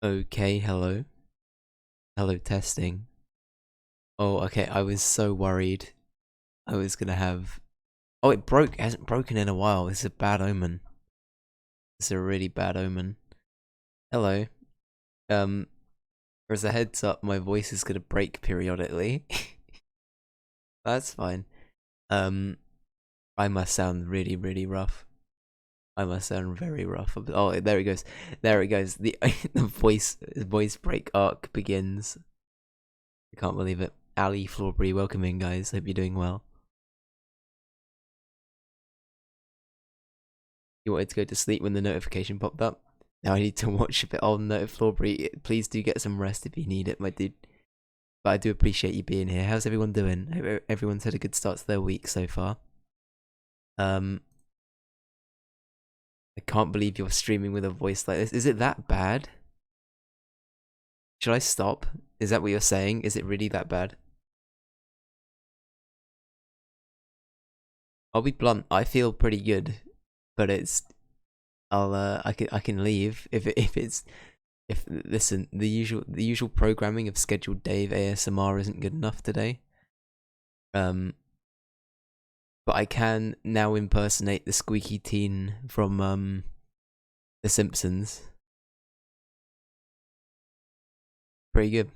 Okay, hello. Hello, testing. Oh, okay, I was so worried I was gonna have... Oh, it broke. It hasn't broken in a while. This is a bad omen. This is a really bad omen. Hello. Um, as a heads up, my voice is gonna break periodically. That's fine. Um, I must sound really, really rough. I must sound very rough. Oh, there it goes. There it goes. The the voice break arc begins. I can't believe it. Ali Florbury, welcome in, guys. Hope you're doing well. You wanted to go to sleep when the notification popped up. Now I need to watch a bit on Florbury. Please do get some rest if you need it, my dude. But I do appreciate you being here. How's everyone doing? Hope everyone's had a good start to their week so far. I can't believe you're streaming with a voice like this. Is it that bad? Should I stop? Is that what you're saying? Is it really that bad? I'll be blunt. I feel pretty good, but I can leave if listen, the usual programming of scheduled Dave ASMR isn't good enough today. But I can now impersonate the squeaky teen from The Simpsons. Pretty good.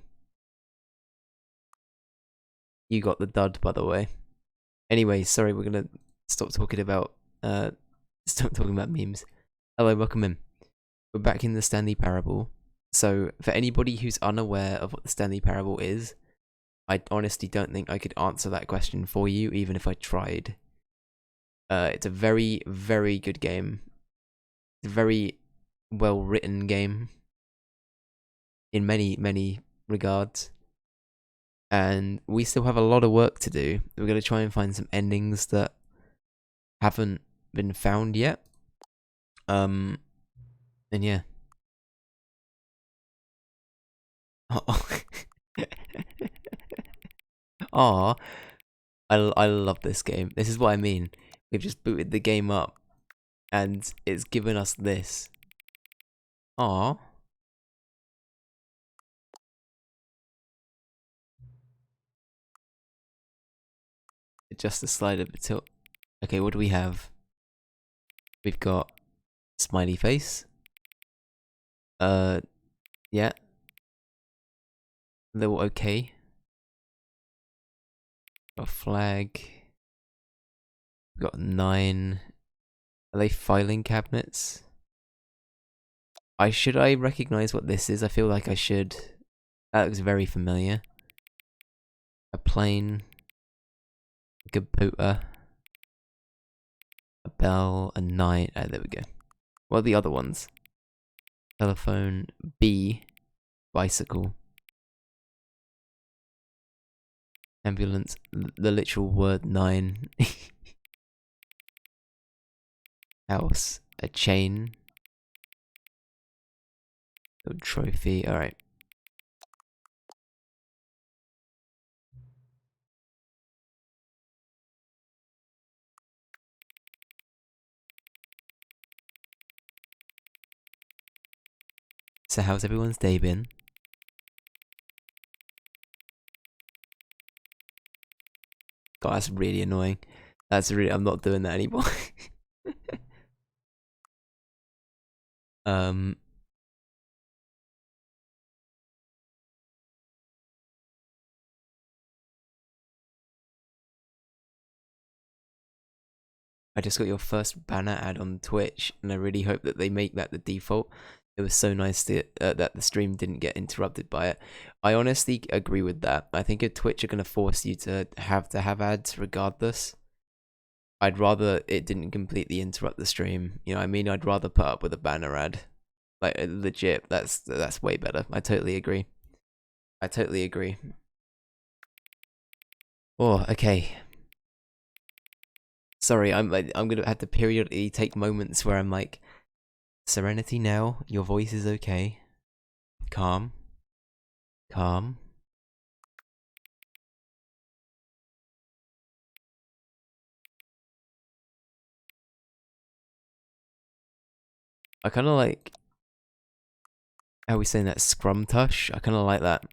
You got the dud, by the way. Anyway, sorry, we're gonna stop talking about memes. Hello, welcome in. We're back in the Stanley Parable. So, for anybody who's unaware of what the Stanley Parable is, I honestly don't think I could answer that question for you, even if I tried. It's a very, very good game. It's a very well-written game in many, many regards. And we still have a lot of work to do. We're going to try and find some endings that haven't been found yet. And yeah. Aw, I love this game. This is what I mean. We've just booted the game up, and it's given us this. Aw. Just a slider tilt. Okay, what do we have? We've got smiley face. Yeah. Little okay. Got a flag. We've got 9. Are they filing cabinets? Should I recognize what this is? I feel like I should. That looks very familiar. A plane. A computer. A bell. A knight. Oh, there we go. What are the other ones? Telephone. B. Bicycle. Ambulance. The literal word 9. House. A chain. A trophy. Alright. So how's everyone's day been? God, that's really annoying. I'm not doing that anymore. I just got your first banner ad on Twitch, and I really hope that they make that the default. It was so nice that the stream didn't get interrupted by it. I honestly agree with that. I think at Twitch are going to force you to have ads regardless. I'd rather it didn't completely interrupt the stream. You know what I mean? I'd rather put up with a banner ad. Like, legit, that's way better. I totally agree. I totally agree. Oh, okay. Sorry, I'm gonna have to periodically take moments where I'm like, serenity now, your voice is okay. Calm. Calm. I kinda like How are we saying that? Scrum tush? I kind of like that.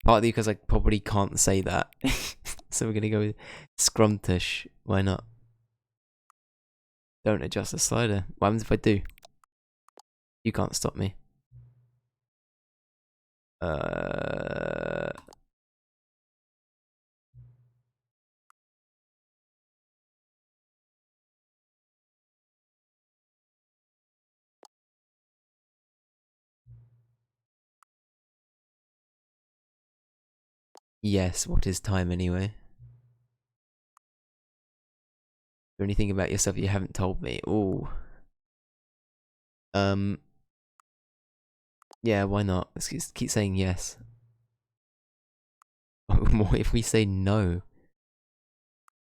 Partly because I probably can't say that. So we're gonna go with scrum tush. Why not? Don't adjust the slider. What happens if I do? You can't stop me. Yes, what is time anyway? Is there anything about yourself you haven't told me? Ooh. Yeah, why not? Let's just keep saying yes. What if we say no?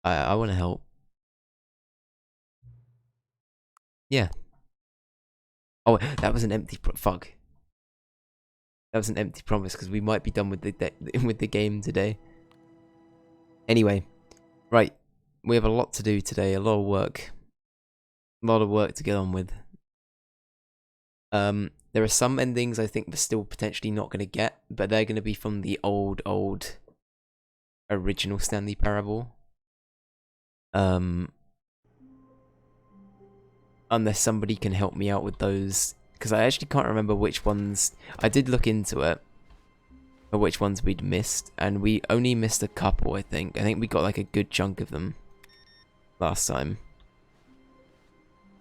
I want to help. Yeah. Oh, that was an empty fuck. That was an empty promise because we might be done with the with the game today. Anyway, right. We have a lot to do today. A lot of work. A lot of work to get on with. There are some endings I think we're still potentially not going to get, but they're going to be from the old original Stanley Parable. Unless somebody can help me out with those, because I actually can't remember which ones. I did look into it, but which ones we'd missed, and we only missed a couple. I think we got like a good chunk of them last time.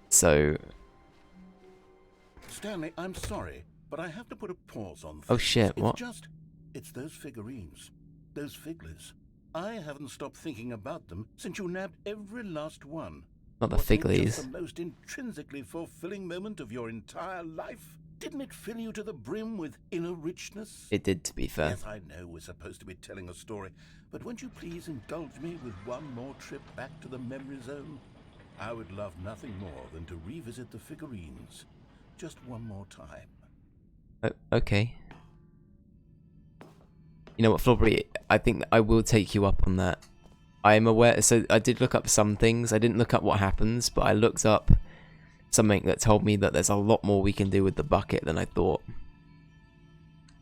So, Stanley, I'm sorry, but I have to put a pause on things. Oh shit! What? It's those figurines, those figglers. I haven't stopped thinking about them since you nabbed every last one. Not the Wasn't it figglies. just the most intrinsically fulfilling moment of your entire life? Didn't it fill you to the brim with inner richness? It did, to be fair. Yes, I know we're supposed to be telling a story, but won't you please indulge me with one more trip back to the memory zone? I would love nothing more than to revisit the figurines. Just one more time. Okay. You know what, Flobbery? I think that I will take you up on that. I am aware, so I did look up some things. I didn't look up what happens, but I looked up something that told me that there's a lot more we can do with the bucket than I thought.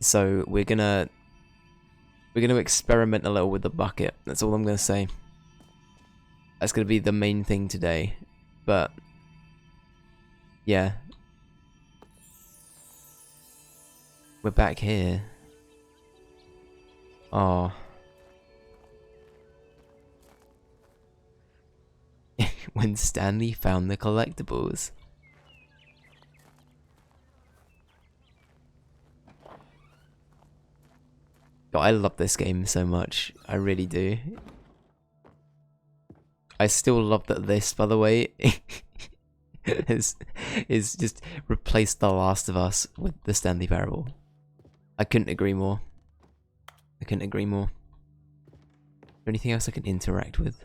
So we're gonna experiment a little with the bucket. That's all I'm gonna say. That's gonna be the main thing today. But yeah. We're back here. Oh. When Stanley found the collectibles. God, I love this game so much. I really do. I still love that this, by the way, is just replaced The Last of Us with the Stanley Parable. I couldn't agree more. I couldn't agree more. Is there anything else I can interact with?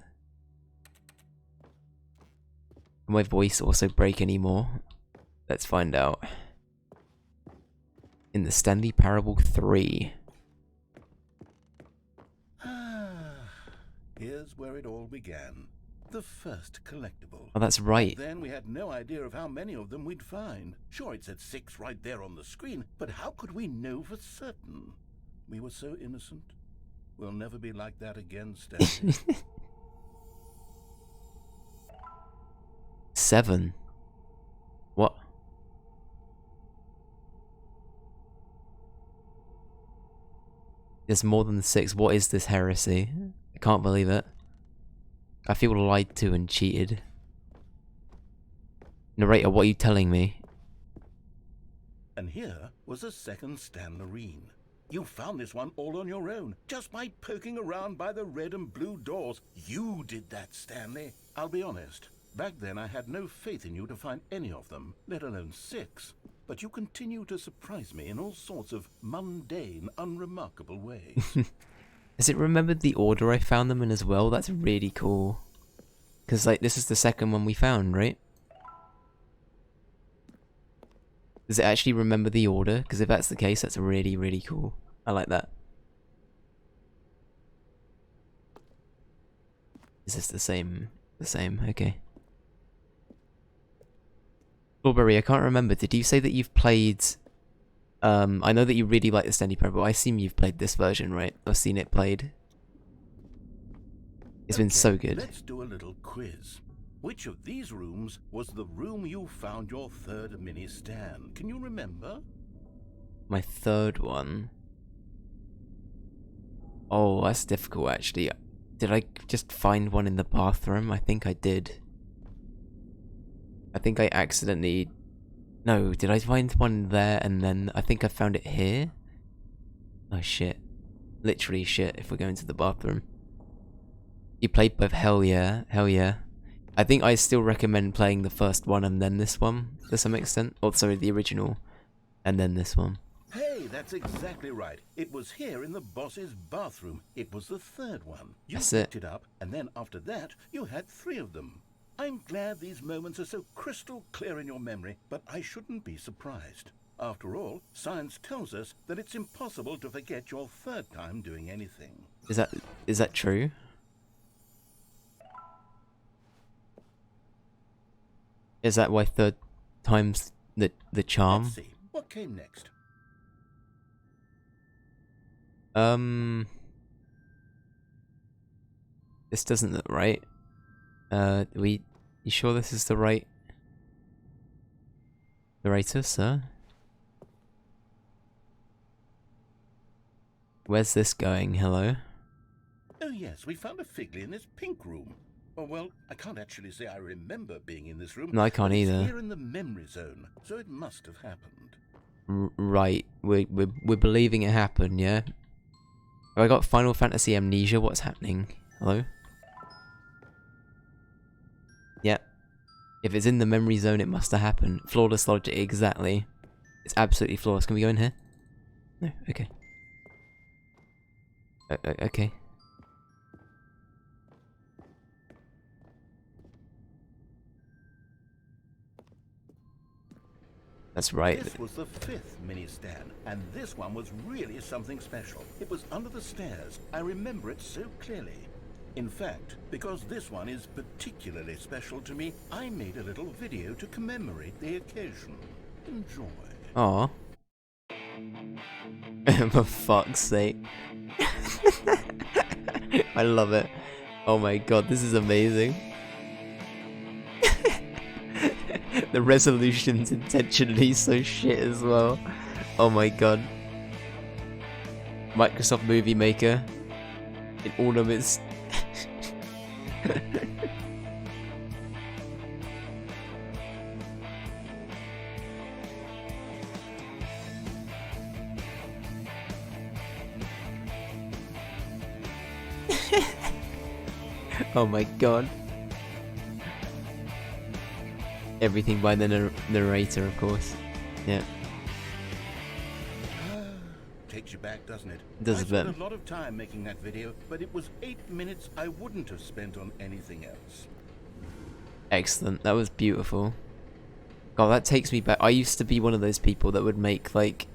Will my voice also break anymore? Let's find out. In the Stanley Parable 3. Here's where it all began. The first collectible. Oh, that's right. Then we had no idea of how many of them we'd find. Sure, it said 6 right there on the screen, but how could we know for certain? We were so innocent. We'll never be like that again, Stanley. 7. What? There's more than 6. What is this heresy? I can't believe it. I feel lied to and cheated. Narrator, what are you telling me? And here was a second Stanlerine. You found this one all on your own, just by poking around by the red and blue doors. You did that, Stanley. I'll be honest. Back then I had no faith in you to find any of them, let alone 6. But you continue to surprise me in all sorts of mundane, unremarkable ways. Has it remembered the order I found them in as well? That's really cool. Because, like, this is the second one we found, right? Does it actually remember the order? Because if that's the case, that's really, really cool. I like that. Is this the same? The same, okay. Strawberry, I can't remember. Did you say that you've played... I know that you really like the Stanley Parable, but I assume you've played this version, right? I've seen it played. It's been so good. Let's do a little quiz. Which of these rooms was the room you found your third mini Stan? Can you remember? My third one... Oh, that's difficult, actually. Did I just find one in the bathroom? I think I did. I think I accidentally... No, did I find one there and then I think I found it here? Oh shit. Literally shit if we're going to the bathroom. You played both? Hell yeah, hell yeah. I think I still recommend playing the first one and then this one, to some extent. Or sorry, the original, and then this one. Hey, that's exactly right. It was here in the boss's bathroom. It was the third one. You picked it up, and then after that, you had 3 of them. I'm glad these moments are so crystal clear in your memory, but I shouldn't be surprised. After all, science tells us that it's impossible to forget your third time doing anything. Is that true? Is that why third time's the charm? Let's see. What came next? This doesn't look right. You sure this is the right narrator, sir? Where's this going? Hello? Oh yes, we found a Figley in this pink room. Oh well, I can't actually say I remember being in this room. No, I can't either. It's here in the memory zone, so it must have happened. Right, we're believing it happened, yeah? Have I got Final Fantasy amnesia? What's happening? Hello? Yeah. If it's in the memory zone, it must have happened. Flawless logic, exactly. It's absolutely flawless. Can we go in here? No, okay. Okay. That's right. This was the 5th mini Stan, and this one was really something special. It was under the stairs. I remember it so clearly. In fact, because this one is particularly special to me, I made a little video to commemorate the occasion. Enjoy. Aw. For fuck's sake. I love it. Oh my god, this is amazing. The resolution's intentionally so shit as well. Oh my god. Microsoft Movie Maker in all of its... Oh my god. Everything by the narrator, of course. Yeah. Takes you back, doesn't it? Does a bit. I spent a lot of time making that video, but it was 8 minutes I wouldn't have spent on anything else. Excellent. That was beautiful. God, that takes me back. I used to be one of those people that would make, like,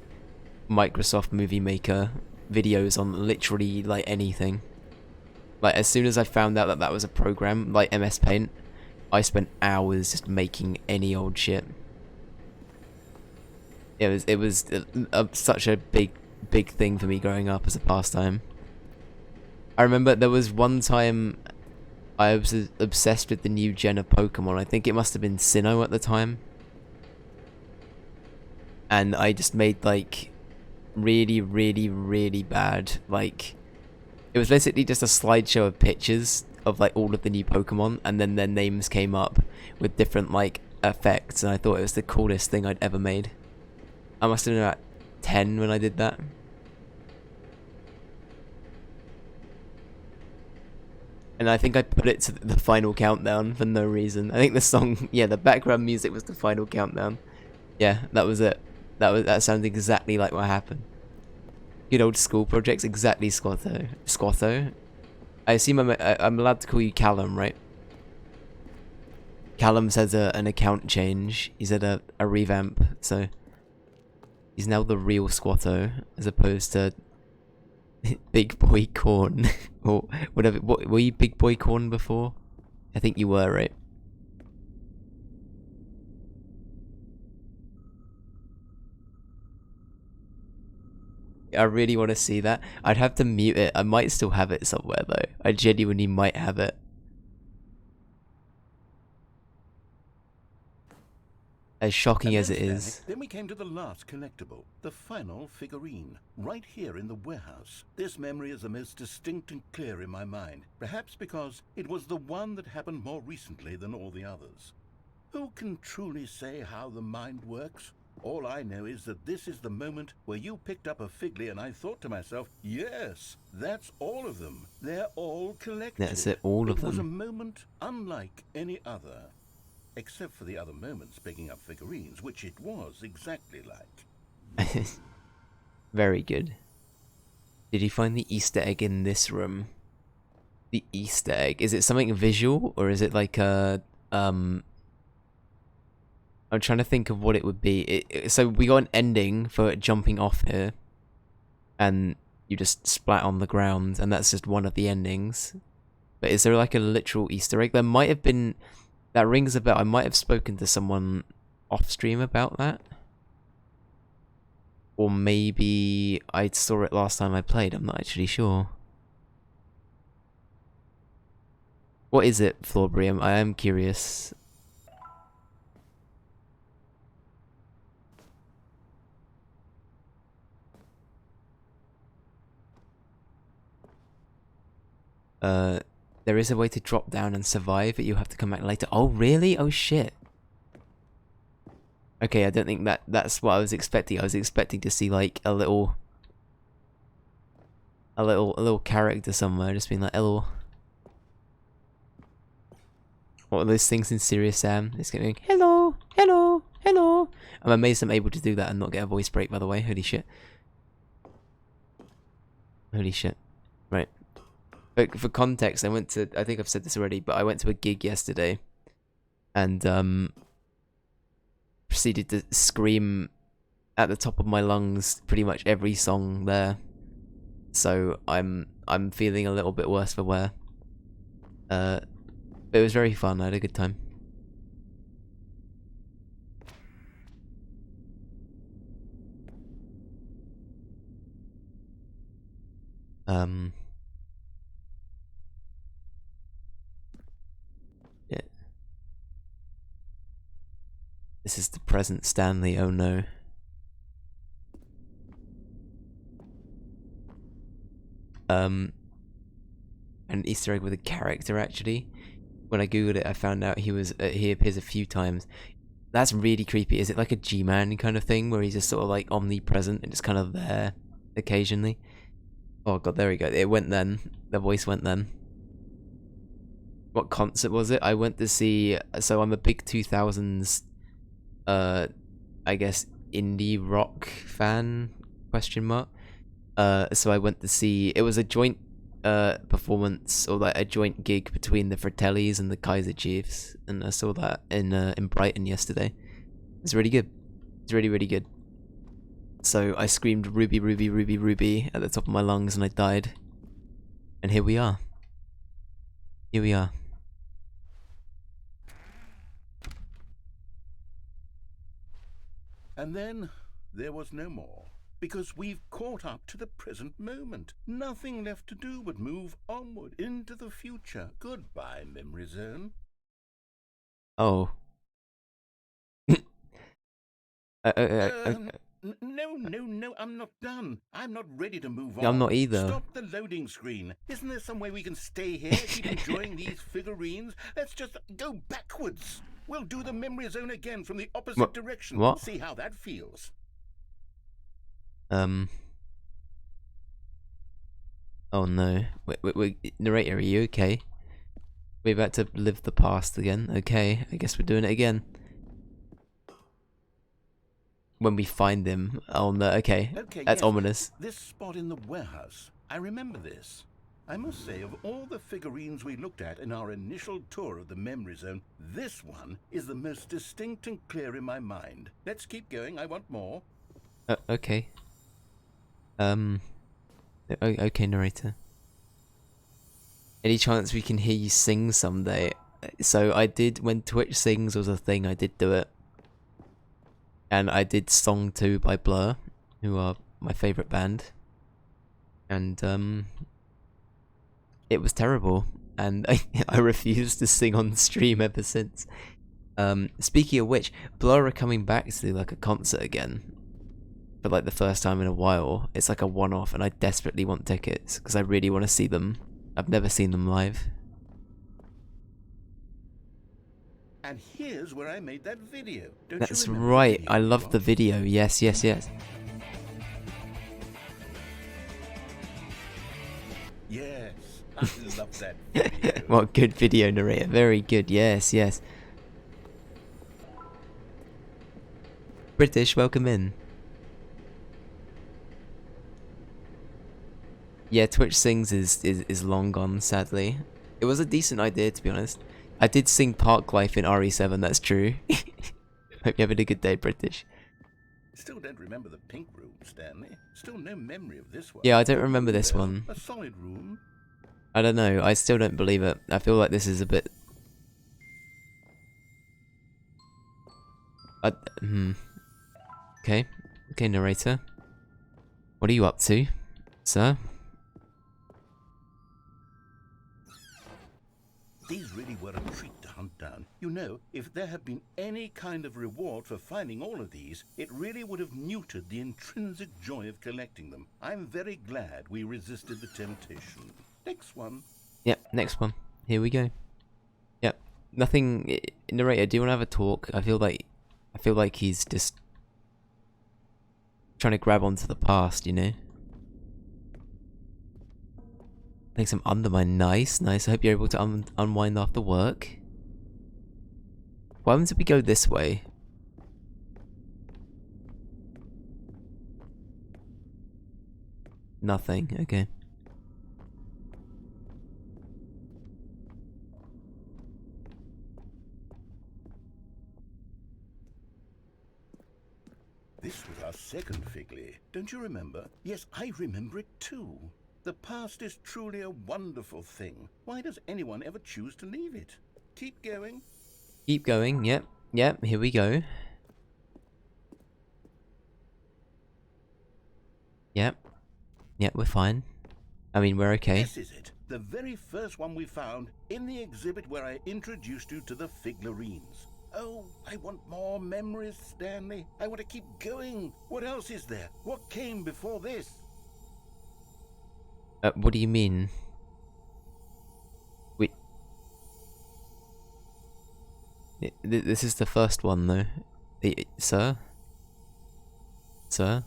Microsoft Movie Maker videos on literally, like, anything. Like, as soon as I found out that that was a program, like MS Paint, I spent hours just making any old shit. It was such a big thing for me growing up as a pastime. I remember there was one time I was obsessed with the new gen of Pokemon. I think it must have been Sinnoh at the time. And I just made, like, really bad, like... It was basically just a slideshow of pictures of, like, all of the new Pokemon, and then their names came up with different, like, effects, and I thought it was the coolest thing I'd ever made. I must have been about 10 when I did that. And I think I put it to the final countdown for no reason. I think the song, yeah, the background music was the final countdown. Yeah, that was it. That sounds exactly like what happened. Good old school projects, exactly, Squatto. Squatto? I assume I'm allowed to call you Callum, right? Callum says an account change. He's had a revamp, so... He's now the real Squatto, as opposed to... Big Boy Corn. Or whatever. What, were you Big Boy Corn before? I think you were, right? I really want to see that. I'd have to mute it. I might still have it somewhere though. I genuinely might have it. As shocking And as then, it Stanley, is. then we came to the last collectible, the final figurine, right here in the warehouse. This memory is the most distinct and clear in my mind, perhaps because it was the one that happened more recently than all the others. Who can truly say how the mind works? All I know is that this is the moment where you picked up a Figley and I thought to myself, yes, that's all of them. They're all collected. That's it, all of It was a them. moment unlike any other. Except for the other moments picking up figurines, which it was exactly like. Very good. Did you find the Easter egg in this room? The Easter egg. Is it something visual or is it like a I'm trying to think of what it would be. So we got an ending for jumping off here, and you just splat on the ground, and that's just one of the endings. But is there like a literal Easter egg? There might have been. That rings a bell. I might have spoken to someone off stream about that. Or maybe I saw it last time I played. I'm not actually sure. What is it, Florbrium? I am curious. There is a way to drop down and survive, but you have to come back later. Oh, really? Oh, shit. Okay, I don't think that's what I was expecting. I was expecting to see, like, a little character somewhere, just being like, hello. What are those things in Serious Sam? It's going, hello, hello, hello. I'm amazed I'm able to do that and not get a voice break, by the way. Holy shit. Holy shit. Right. But for context, I think I've said this already, but I went to a gig yesterday and proceeded to scream at the top of my lungs pretty much every song there. So I'm feeling a little bit worse for wear. But it was very fun. I had a good time. Yeah. This is the present Stanley, oh no. An Easter egg with a character actually. When I googled it, I found out he appears a few times. That's really creepy. Is it like a G-Man kind of thing where he's just sort of like omnipresent and just kind of there occasionally? Oh god, there we go. It went then. The voice went then. What concert was it? I went to see. So I'm a big 2000s, I guess indie rock fan? Question mark. So I went to see. It was a joint performance or like a joint gig between the Fratellis and the Kaiser Chiefs, and I saw that in Brighton yesterday. It's really good. It's really, really good. So I screamed Ruby, Ruby, Ruby, Ruby at the top of my lungs and I died. And here we are. Here we are. And then there was no more. Because we've caught up to the present moment. Nothing left to do but move onward into the future. Goodbye, Memory Zone. Oh. No, I'm not done. I'm not ready to move on. I'm not either. Stop the loading screen. Isn't there some way we can stay here, keep enjoying these figurines? Let's just go backwards. We'll do the Memory Zone again from the opposite direction. What? See how that feels. Oh no. Wait, narrator, are you okay? We're about to live the past again. Okay, I guess we're doing it again. When we find him. Oh no, okay. That's yes. ominous. This spot in the warehouse. I remember this. I must say, of all the figurines we looked at in our initial tour of the Memory Zone, this one is the most distinct and clear in my mind. Let's keep going. I want more. Okay. Okay, narrator. Any chance we can hear you sing someday? So I did, when Twitch Sings was a thing, I did do it. And I did Song 2 by Blur, who are my favourite band. and it was terrible, and I refused to sing on stream ever since. Speaking of which, Blur are coming back to do like a concert again for like the first time in a while. It's like a one-off, and I desperately want tickets because I really want to see them. I've never seen them live. And here's where I made that video. Don't That's you remember right. the video I we love the watched? video. Yes, yes, yes. Yes, I love that video. What good video narrator. Very good. Yes, yes. British, welcome in. Yeah, Twitch Sings is long gone, sadly. It was a decent idea, to be honest. I did sing Park Life in RE7, that's true. Hope you're having a good day, British. Still don't remember the pink room, Stanley. Still no memory of this one. Yeah, I don't remember this one. A solid room. I don't know, I still don't believe it. I feel like this is a bit... Okay. Okay, narrator. What are you up to, sir? These really were a treat to hunt down. You know, if there had been any kind of reward for finding all of these, it really would have neutered the intrinsic joy of collecting them. I'm very glad we resisted the temptation. Next one. Yep, next one. Here we go. Yep. Nothing... Narrator, do you want to have a talk? I feel like he's just... trying to grab onto the past, you know? Take some undermine. Nice, nice. I hope you're able to unwind after work. Why did we go this way? Nothing. Okay. This was our second Figley. Don't you remember? Yes, I remember it too. The past is truly a wonderful thing. Why does anyone ever choose to leave it? Keep going. Keep going. Yep. Yep. Here we go. Yep. Yep, we're fine. I mean, we're okay. This is it. The very first one we found in the exhibit where I introduced you to the Figlarines. Oh, I want more memories, Stanley. I want to keep going. What else is there? What came before this? What do you mean? Wait. This is the first one, though. Sir? Sir?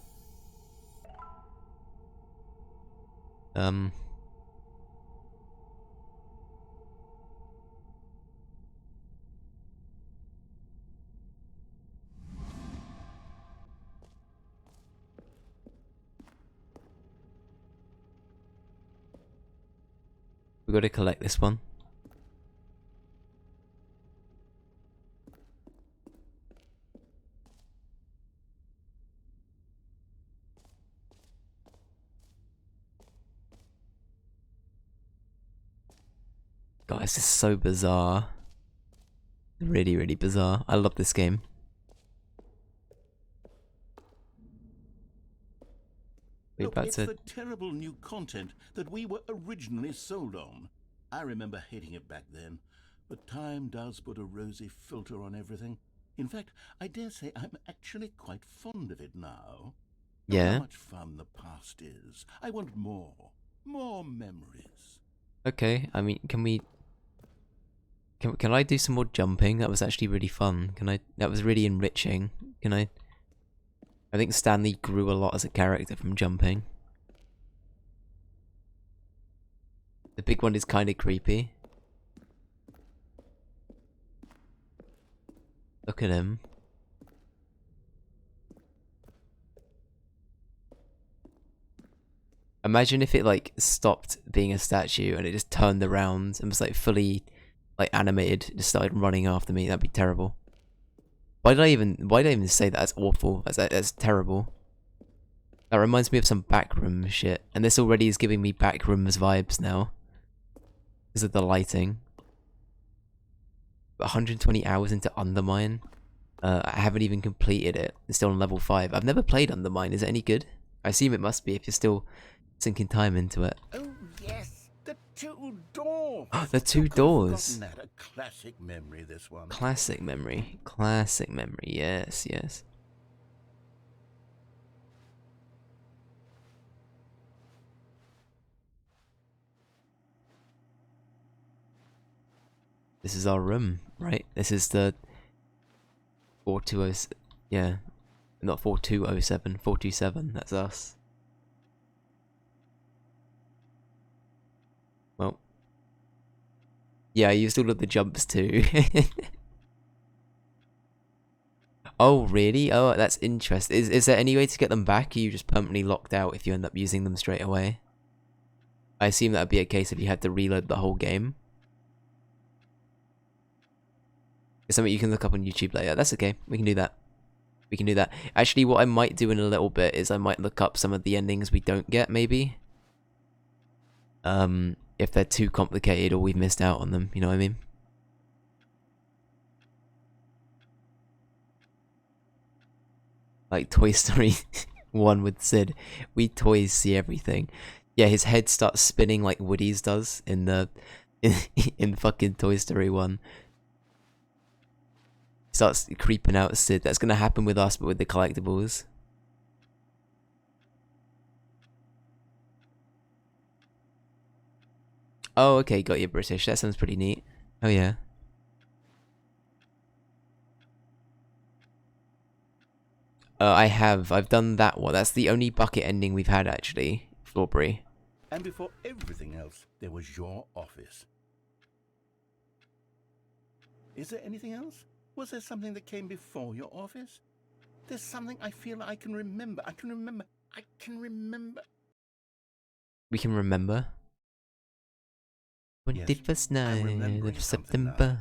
We gotta collect this one. Guys, this is so bizarre. Really, really bizarre. I love this game. We're Look, about it's to... the terrible new content that we were originally sold on. I remember hating it back then, but time does put a rosy filter on everything. In fact, I dare say I'm actually quite fond of it now. Look Yeah. how much fun the past is. I want more. More memories. Okay, I mean, can we... Can I do some more jumping? That was actually really fun. That was really enriching. Can I... I think Stanley grew a lot as a character from jumping. The big one is kind of creepy. Look at him. Imagine if it like stopped being a statue and it just turned around and was like fully like animated, just started running after me. That'd be terrible. Why did I even say that? That's awful. That's terrible. That reminds me of some backroom shit, and this already is giving me backrooms vibes now. Because of the lighting. 120 hours into Undermine. I haven't even completed it. It's still on level 5. I've never played Undermine. Is it any good? I assume it must be if you're still sinking time into it. Oh, yes, the two doors. The two Who could have doors. forgotten that? A classic memory, this one. Classic memory. Classic memory. Yes, yes. This is our room, right? This is the 420. Yeah, not 4207. 427. That's us. Well, yeah, I used all of the jumps too. Oh, really? Oh, that's interesting. Is there any way to get them back? Or are you just permanently locked out if you end up using them straight away? I assume that would be a case if you had to reload the whole game. It's something you can look up on YouTube later. That's okay. We can do that. We can do that. Actually, what I might do in a little bit is I might look up some of the endings we don't get, maybe. If they're too complicated or we've missed out on them, you know what I mean? Like Toy Story 1 with Sid. We toys see everything. Yeah, his head starts spinning like Woody's does in the in fucking Toy Story 1. Starts creeping out Sid. That's gonna happen with us, but with the collectibles. Oh, okay, got you, British. That sounds pretty neat. Oh yeah. I have. I've done that one. That's the only bucket ending we've had, actually. Flawbury. And before everything else, there was your office. Is there anything else? Was there something that came before your office? There's something I feel I can remember. I can remember. We can remember. 21st night of September.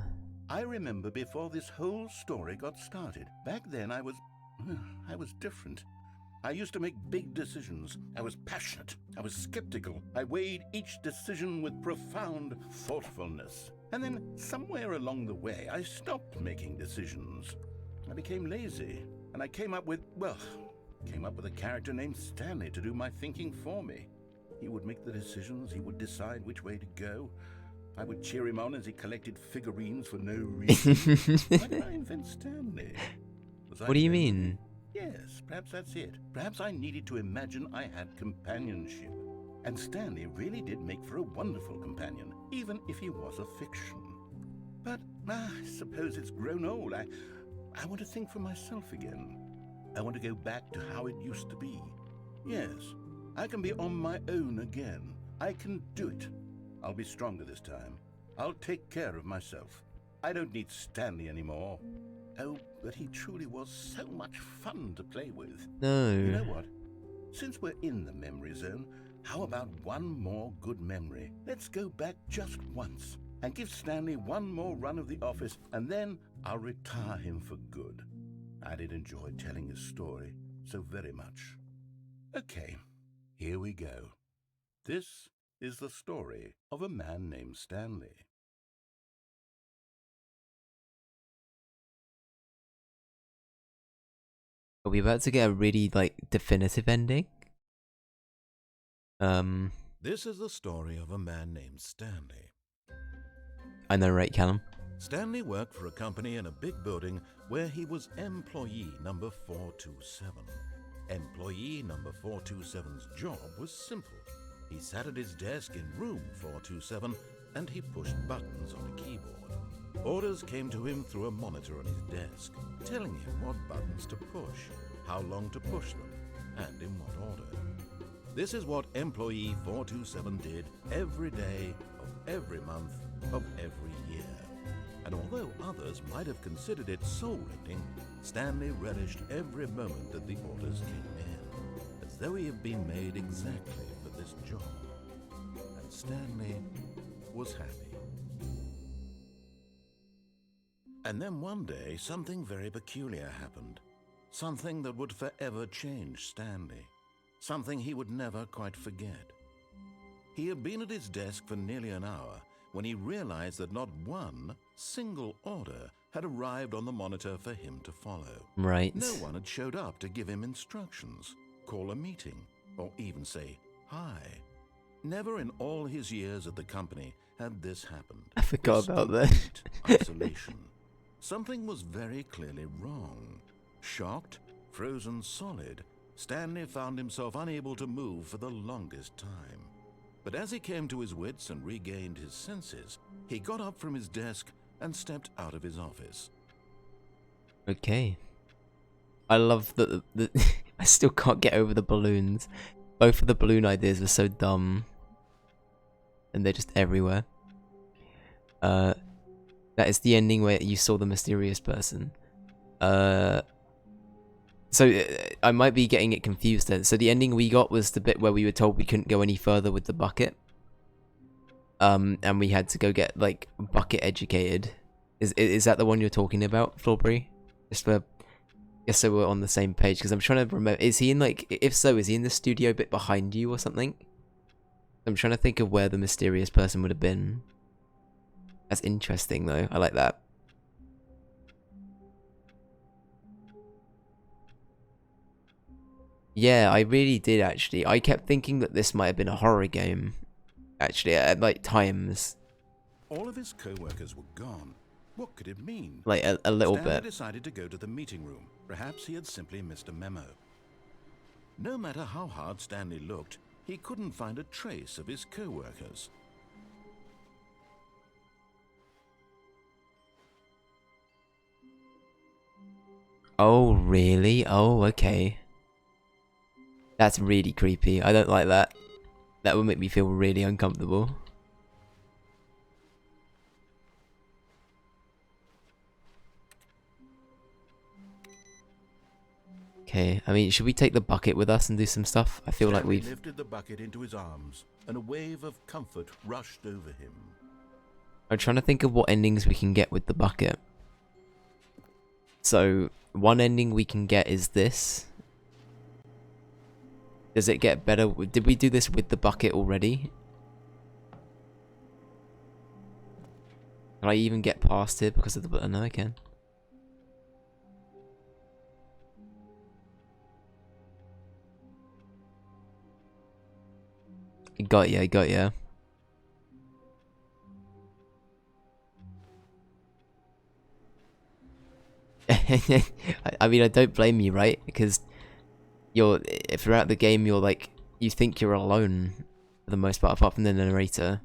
I remember before this whole story got started. Back then I was different. I used to make big decisions. I was passionate. I was skeptical. I weighed each decision with profound thoughtfulness. And then somewhere along the way, I stopped making decisions. I became lazy. And I came up with a character named Stanley to do my thinking for me. He would make the decisions. He would decide which way to go. I would cheer him on as he collected figurines for no reason. Why did I invent Stanley? What do you mean? Yes, perhaps that's it. Perhaps I needed to imagine I had companionship. And Stanley really did make for a wonderful companion, even if he was a fiction. But I suppose it's grown old. I want to think for myself again. I want to go back to how it used to be. Yes, I can be on my own again. I can do it. I'll be stronger this time. I'll take care of myself. I don't need Stanley anymore. Oh, but he truly was so much fun to play with. No. You know what? Since we're in the memory zone, how about one more good memory? Let's go back just once and give Stanley one more run of the office, and then I'll retire him for good. I did enjoy telling his story so very much. Okay, here we go. This is the story of a man named Stanley. Are we about to get a really, definitive ending? This is the story of a man named Stanley. I know, right, Callum? Stanley worked for a company in a big building where he was employee number 427. Employee number 427's job was simple. He sat at his desk in room 427 and he pushed buttons on a keyboard. Orders came to him through a monitor on his desk, telling him what buttons to push, how long to push them, and in what order. This is what employee 427 did every day of every month of every year. And although others might have considered it soul-rending, Stanley relished every moment that the orders came in, as though he had been made exactly for this job. And Stanley was happy. And then one day, something very peculiar happened. Something that would forever change Stanley. Something he would never quite forget. He had been at his desk for nearly an hour when he realized that not one single order had arrived on the monitor for him to follow. Right. No one had showed up to give him instructions, call a meeting, or even say high. Never in all his years at the company had this happened. I forgot This about that. complete isolation. Something was very clearly wrong. Shocked, frozen solid, Stanley found himself unable to move for the longest time. But as he came to his wits and regained his senses, he got up from his desk and stepped out of his office. Okay. I love that I still can't get over the balloons. Both of the balloon ideas were so dumb. And they're just everywhere. That is the ending where you saw the mysterious person. So I might be getting it confused then. So the ending we got was the bit where we were told we couldn't go any further with the bucket. And we had to go get, like, bucket educated. Is that the one you're talking about, Flawbury? Just for... Just so we're on the same page, because I'm trying to remember... Is he in, like... If so, is he in the studio bit behind you or something? I'm trying to think of where the mysterious person would have been. That's interesting, though. I like that. Yeah, I really did, actually. I kept thinking that this might have been a horror game. Actually, at, like, times. All of his co-workers were gone. What could it mean? Like, a little Stanley bit. decided to go to the meeting room. Perhaps he had simply missed a memo. No matter how hard Stanley looked, he couldn't find a trace of his co-workers. Oh, really? Oh, okay. That's really creepy. I don't like that. That would make me feel really uncomfortable. Okay, I mean, should we take the bucket with us and do some stuff? I feel like Stanley we've... lifted the bucket into his arms, and a wave of comfort rushed over him. I'm trying to think of what endings we can get with the bucket. So, one ending we can get is this. Does it get better? Did we do this with the bucket already? Can I even get past it because of the... No, I can. Got ya, got ya. I mean, I don't blame you, right? Because throughout the game, you're like, you think you're alone for the most part, apart from the narrator.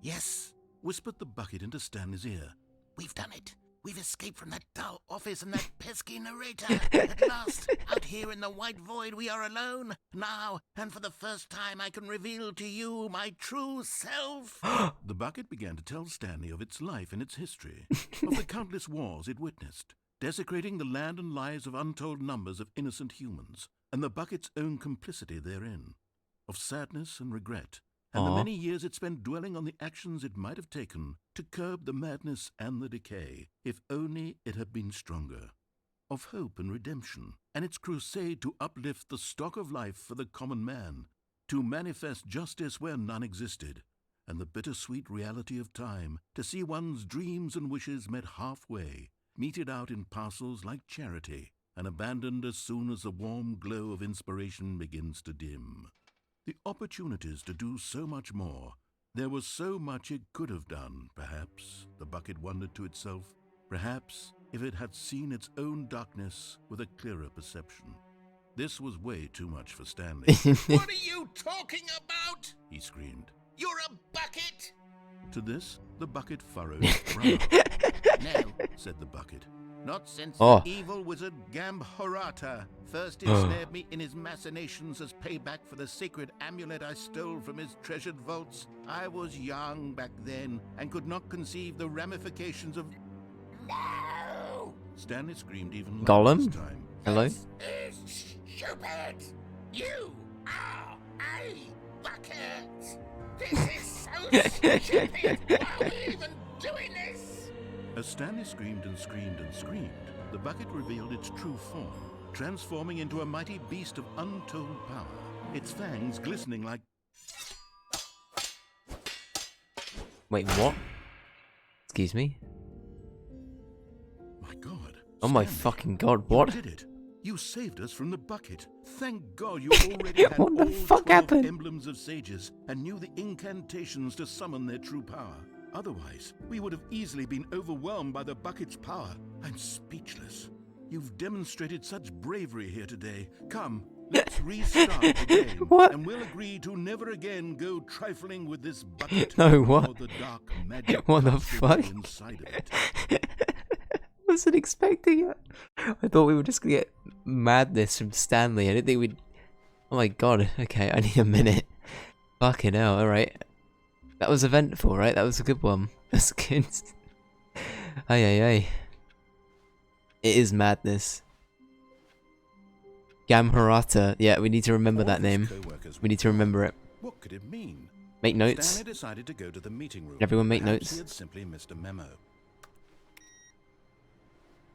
Yes, whispered the bucket into Stanley's ear. We've done it. We've escaped from that dull office and that pesky narrator. At last, out here in the white void, we are alone. Now, and for the first time, I can reveal to you my true self. The bucket began to tell Stanley of its life and its history, of the countless wars it witnessed, desecrating the land and lives of untold numbers of innocent humans, and the bucket's own complicity therein, of sadness and regret, and the many years it spent dwelling on the actions it might have taken to curb the madness and the decay, if only it had been stronger, of hope and redemption, and its crusade to uplift the stock of life for the common man, to manifest justice where none existed, and the bittersweet reality of time, to see one's dreams and wishes met halfway, meted out in parcels like charity, and abandoned as soon as the warm glow of inspiration begins to dim. The opportunities to do so much more. There was so much it could have done, perhaps, the bucket wondered to itself. Perhaps, if it had seen its own darkness with a clearer perception. This was way too much for Stanley. What are you talking about? He screamed. You're a bucket! To this, the bucket furrowed its brow. No, Said the bucket. not since Oh. the evil wizard Gambhorata first ensnared me in his machinations as payback for the sacred amulet I stole from his treasured vaults. I was young back then and could not conceive the ramifications of... No! Stanley screamed even louder Gollum? this time. Hello? This is stupid! You are a bucket! This is so stupid! Why are we even doing this? As Stanley screamed and screamed and screamed, the bucket revealed its true form, transforming into a mighty beast of untold power, its fangs glistening like... Wait, what? Excuse me? My God. Oh my Stanley, fucking god, you what? did it. You saved us from the bucket. Thank God you already had What the all fuck 12 happened? emblems of sages and knew the incantations to summon their true power. Otherwise, we would have easily been overwhelmed by the bucket's power. I'm speechless. You've demonstrated such bravery here today. Come, let's restart the game. What? And we'll agree to never again go trifling with this bucket. No, what? Or the dark magic What the constantly fuck? inside of it. Wasn't expecting it. I thought we were just gonna get madness from Stanley. I didn't think we'd. Oh my god. Okay, I need a minute. Fucking hell. All right. That was eventful, right? That was a good one. That's good. Ay ay ay. It is madness. Gamharata. Yeah, we need to remember that name. We need to remember it. What could it mean? Make notes. Stanley decided to go to the meeting room. Everyone make Perhaps notes. He had simply missed a memo.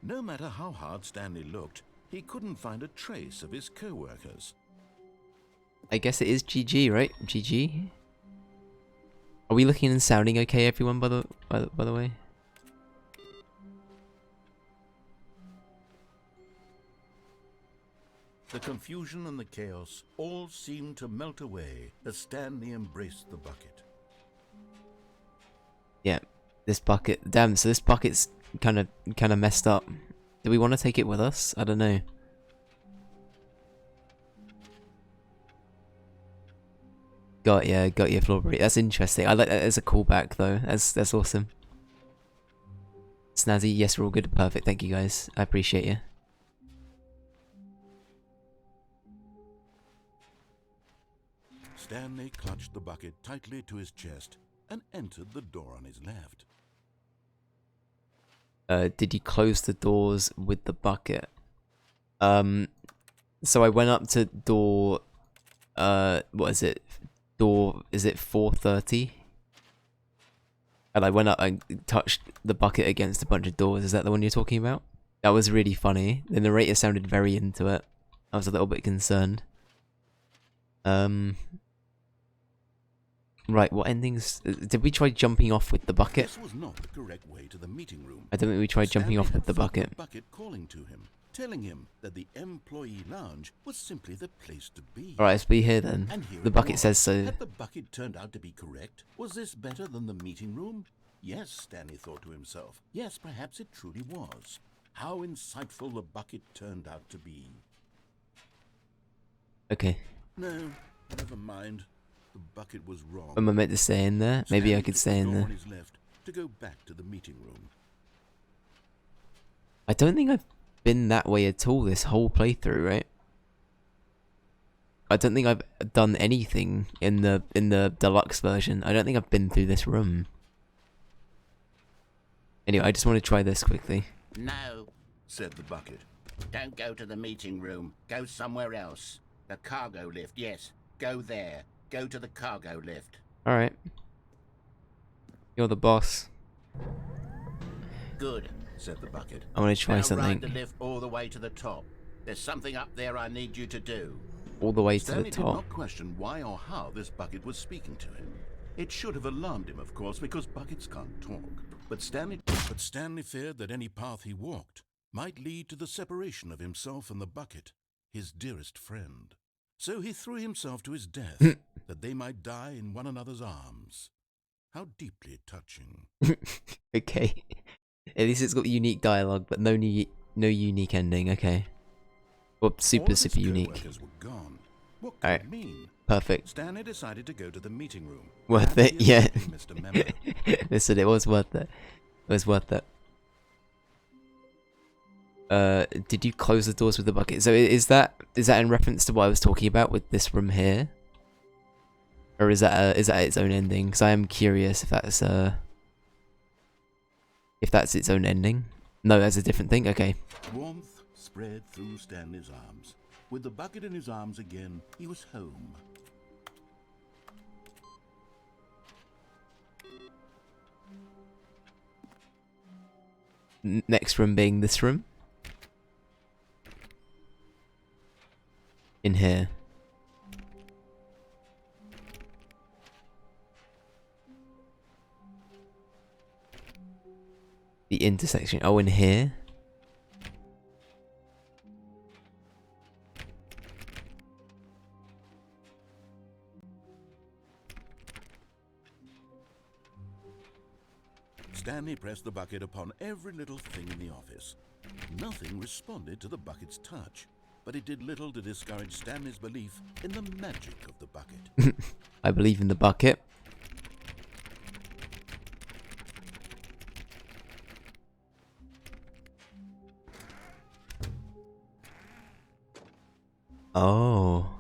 No matter how hard Stanley looked, he couldn't find a trace of his co-workers. I guess it is GG, right? GG. Are we looking and sounding okay, everyone? By the way. The confusion and the chaos all seemed to melt away as Stanley embraced the bucket. Yeah, this bucket. Damn. So this bucket's kind of messed up. Do we want to take it with us? I don't know. Got ya, Florbury. That's interesting. I like that as a callback though. That's awesome. Snazzy, yes, we're all good. Perfect. Thank you guys. I appreciate you. Stanley clutched the bucket tightly to his chest and entered the door on his left. Did you close the doors with the bucket? So I went up to door, what is it? Door, is it 430? And I went up and touched the bucket against a bunch of doors. Is that the one you're talking about? That was really funny. The narrator sounded very into it. I was a little bit concerned. Right, what endings? Did we try jumping off with the bucket? This was not the correct way to the meeting room. I don't think we tried jumping off with the bucket. Bucket calling to him, telling him that the employee lounge was simply the place to be. Alright, let's be here then. And here The it bucket was. says so. Had the bucket turned out to be correct? Was this better than the meeting room? Yes, Stanley thought to himself. Yes, perhaps it truly was. How insightful the bucket turned out to be. Okay. No, never mind. The bucket was wrong. Am I meant to stay in there? Maybe I Stanley could took stay the in door there. on his left to go back to the meeting room. I don't think I've been that way at all this whole playthrough, right? I don't think I've done anything in the deluxe version. I don't think I've been through this room. Anyway, I just want to try this quickly. No, Said the bucket. don't go to the meeting room. Go somewhere else. The cargo lift, yes. Go there. Go to the cargo lift. Alright. You're the boss. Good. Said the bucket. I want to try Now something. ride the lift all the way to the top. There's something up there I need you to do. All the way to Stanley the did top. not question why or how this bucket was speaking to him. It should have alarmed him, of course, because buckets can't talk. But Stanley feared that any path he walked might lead to the separation of himself and the bucket, his dearest friend. So he threw himself to his death, that they might die in one another's arms. How deeply touching. Okay. At least it's got unique dialogue, but no unique ending. Okay. Well, All super his unique. co-workers were gone. What could Alright. it mean? Perfect. Stanley decided to go to the meeting room. Worth Perhaps it, he had yeah. simply missed a memo. Listen, it was worth it. It was worth it. Did you close the doors with the bucket? So is that in reference to what I was talking about with this room here? Or is that its own ending? Because I am curious if that's its own ending. No, that's a different thing. Okay. Warmth spread through Stanley's arms. With the bucket in his arms again, he was home. Next room being this room. In here. The intersection. Oh, in here. Stanley pressed the bucket upon every little thing in the office. Nothing responded to the bucket's touch, but it did little to discourage Stanley's belief in the magic of the bucket. I believe in the bucket. Oh.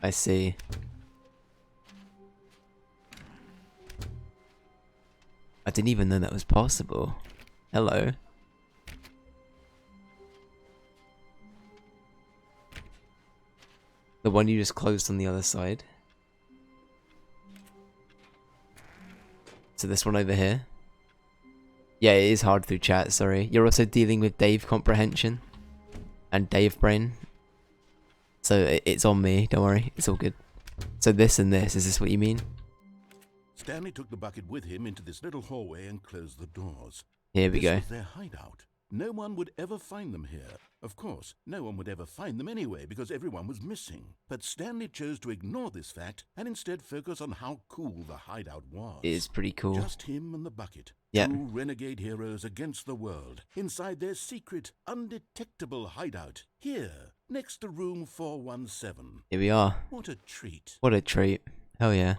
I see. I didn't even know that was possible. Hello. The one you just closed on the other side. So this one over here. Yeah, it is hard through chat, sorry. You're also dealing with Dave comprehension. And Dave brain. So it's on me, don't worry. It's all good. So this and this, is this what you mean? Stanley took the bucket with him into this little hallway and closed the doors. Here we go. This was their hideout. No one would ever find them here. Of course, no one would ever find them anyway because everyone was missing. But Stanley chose to ignore this fact and instead focus on how cool the hideout was. It is pretty cool. Just him and the bucket. Yeah. Two renegade heroes against the world, inside their secret, undetectable hideout. Here, next to room 417. Here we are. What a treat. What a treat. Hell yeah.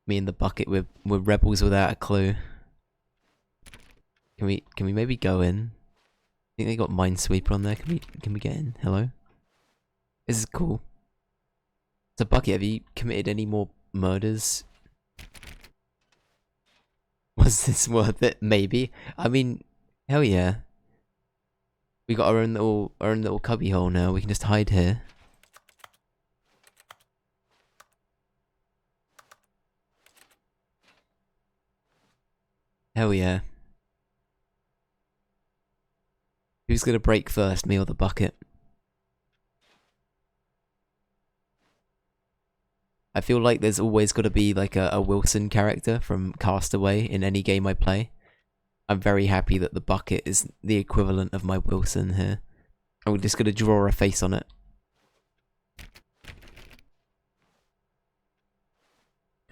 Me and the bucket, we're rebels without a clue. Can we maybe go in? I think they got Minesweeper on there. Can we get in? Hello? This is cool. So Bucket, have you committed any more murders? Was this worth it? Maybe. I mean, hell yeah. We got our own little cubby hole now. We can just hide here. Hell yeah. Who's gonna break first, me or the bucket? I feel like there's always gotta be like a Wilson character from Castaway in any game I play. I'm very happy that the bucket is the equivalent of my Wilson here. And we're just gonna draw a face on it.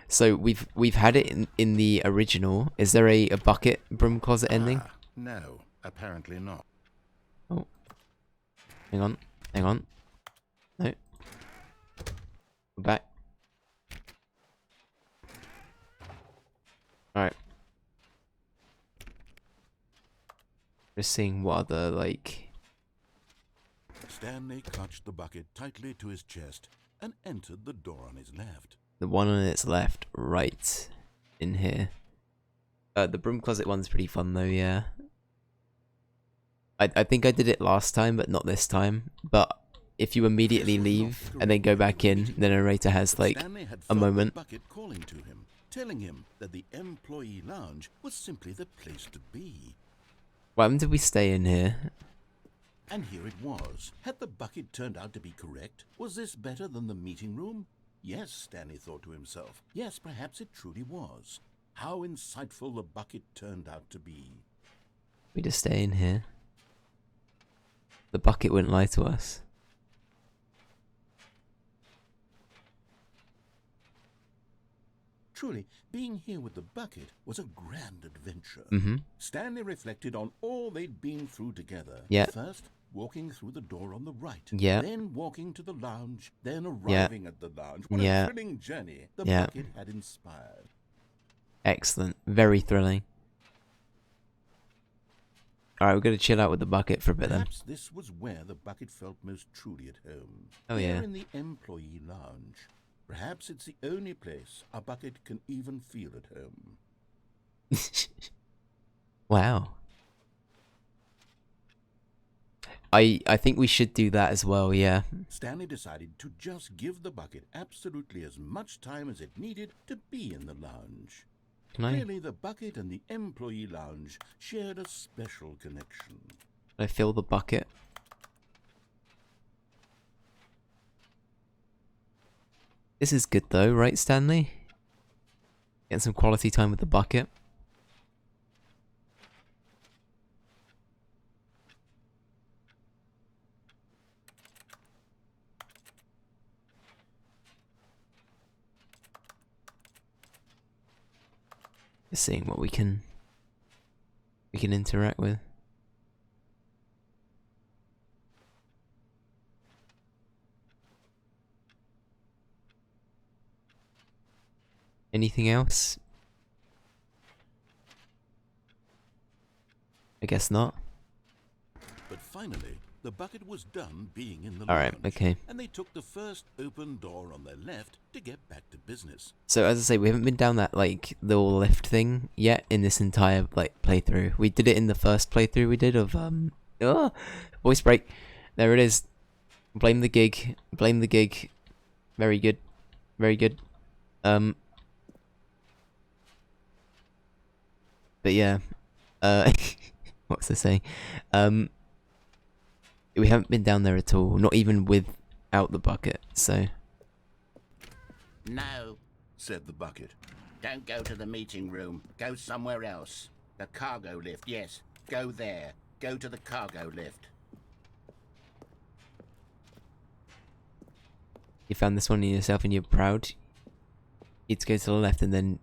So we've had it in the original. Is there a bucket broom closet ending? No, apparently not. Oh. Hang on. Hang on. No. We're back. Alright. Just seeing what other, like... Stanley clutched the bucket tightly to his chest and entered the door on his left. The one on its left, right. In here. The broom closet one's pretty fun though, yeah. I think I did it last time, but not this time. But if you immediately leave and then go back in, the narrator has like a moment. Bucket calling to him, telling him that the employee lounge was simply the place to be. Why did we stay in here? And here it was. Had the bucket turned out to be correct? Was this better than the meeting room? Yes, Stanley thought to himself. Yes, perhaps it truly was. How insightful the bucket turned out to be. We just stay in here. The bucket wouldn't lie to us. Truly, being here with the bucket was a grand adventure. Mm-hmm. Stanley reflected on all they'd been through together. Yeah. First, walking through the door on the right. Yeah. Then walking to the lounge. Then arriving at the lounge. What Yeah. a thrilling journey the Yeah. bucket had inspired. Excellent. Very thrilling. Alright, we're gonna chill out with the bucket for a bit then. Perhaps this was where the bucket felt most truly at home. Oh, Here yeah. in the employee lounge. Perhaps it's the only place a bucket can even feel at home. Wow. I think we should do that as well, yeah. Stanley decided to just give the bucket absolutely as much time as it needed to be in the lounge. Can I Clearly, the bucket and the employee lounge shared a special connection. fill the bucket? This is good though, right, Stanley? Getting some quality time with the bucket. Just seeing what we can interact with. Anything else? I guess not. But finally, the bucket was done being in the Alright, lounge, okay. and they took the first open door on their left to get back to business. So as I say, we haven't been down that like little lift thing yet in this entire like playthrough. We did it in the first playthrough we did of voice break. There it is. Blame the gig. Blame the gig. Very good. Very good. But yeah. What was I saying? We haven't been down there at all, not even without the bucket, so... No, said the bucket. Don't go to the meeting room. Go somewhere else. The cargo lift, yes. Go there. Go to the cargo lift. You found this one in yourself and you're proud? You need to go to the left and then,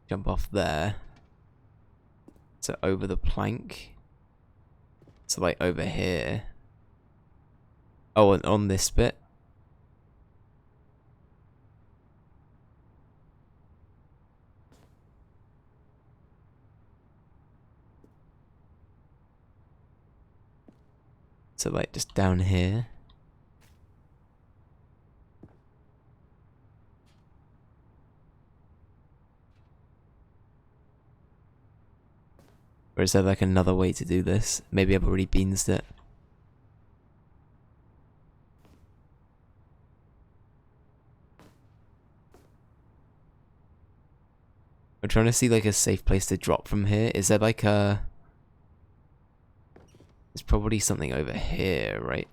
jump off there. So over the plank. So like over here. Oh, and on this bit. So like just down here. Or is there like another way to do this? Maybe I've already beansed it. I'm trying to see like a safe place to drop from here. Is there like a... There's probably something over here, right?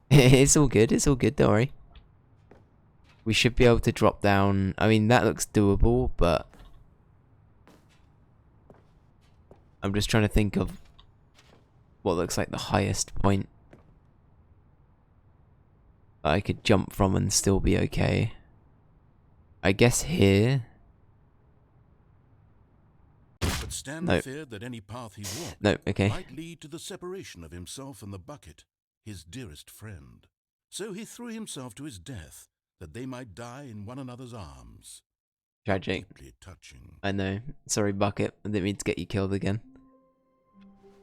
It's all good, don't worry. We should be able to drop down. I mean, that looks doable, but... I'm just trying to think of what looks like the highest point that I could jump from and still be okay. I guess here. But Stanley feared that any path he walked might lead to the separation of himself and the bucket, his dearest friend. So he threw himself to his death, that they might die in one another's arms. Tragic. Deeply touching. I know. Sorry, Bucket. I didn't mean to get you killed again.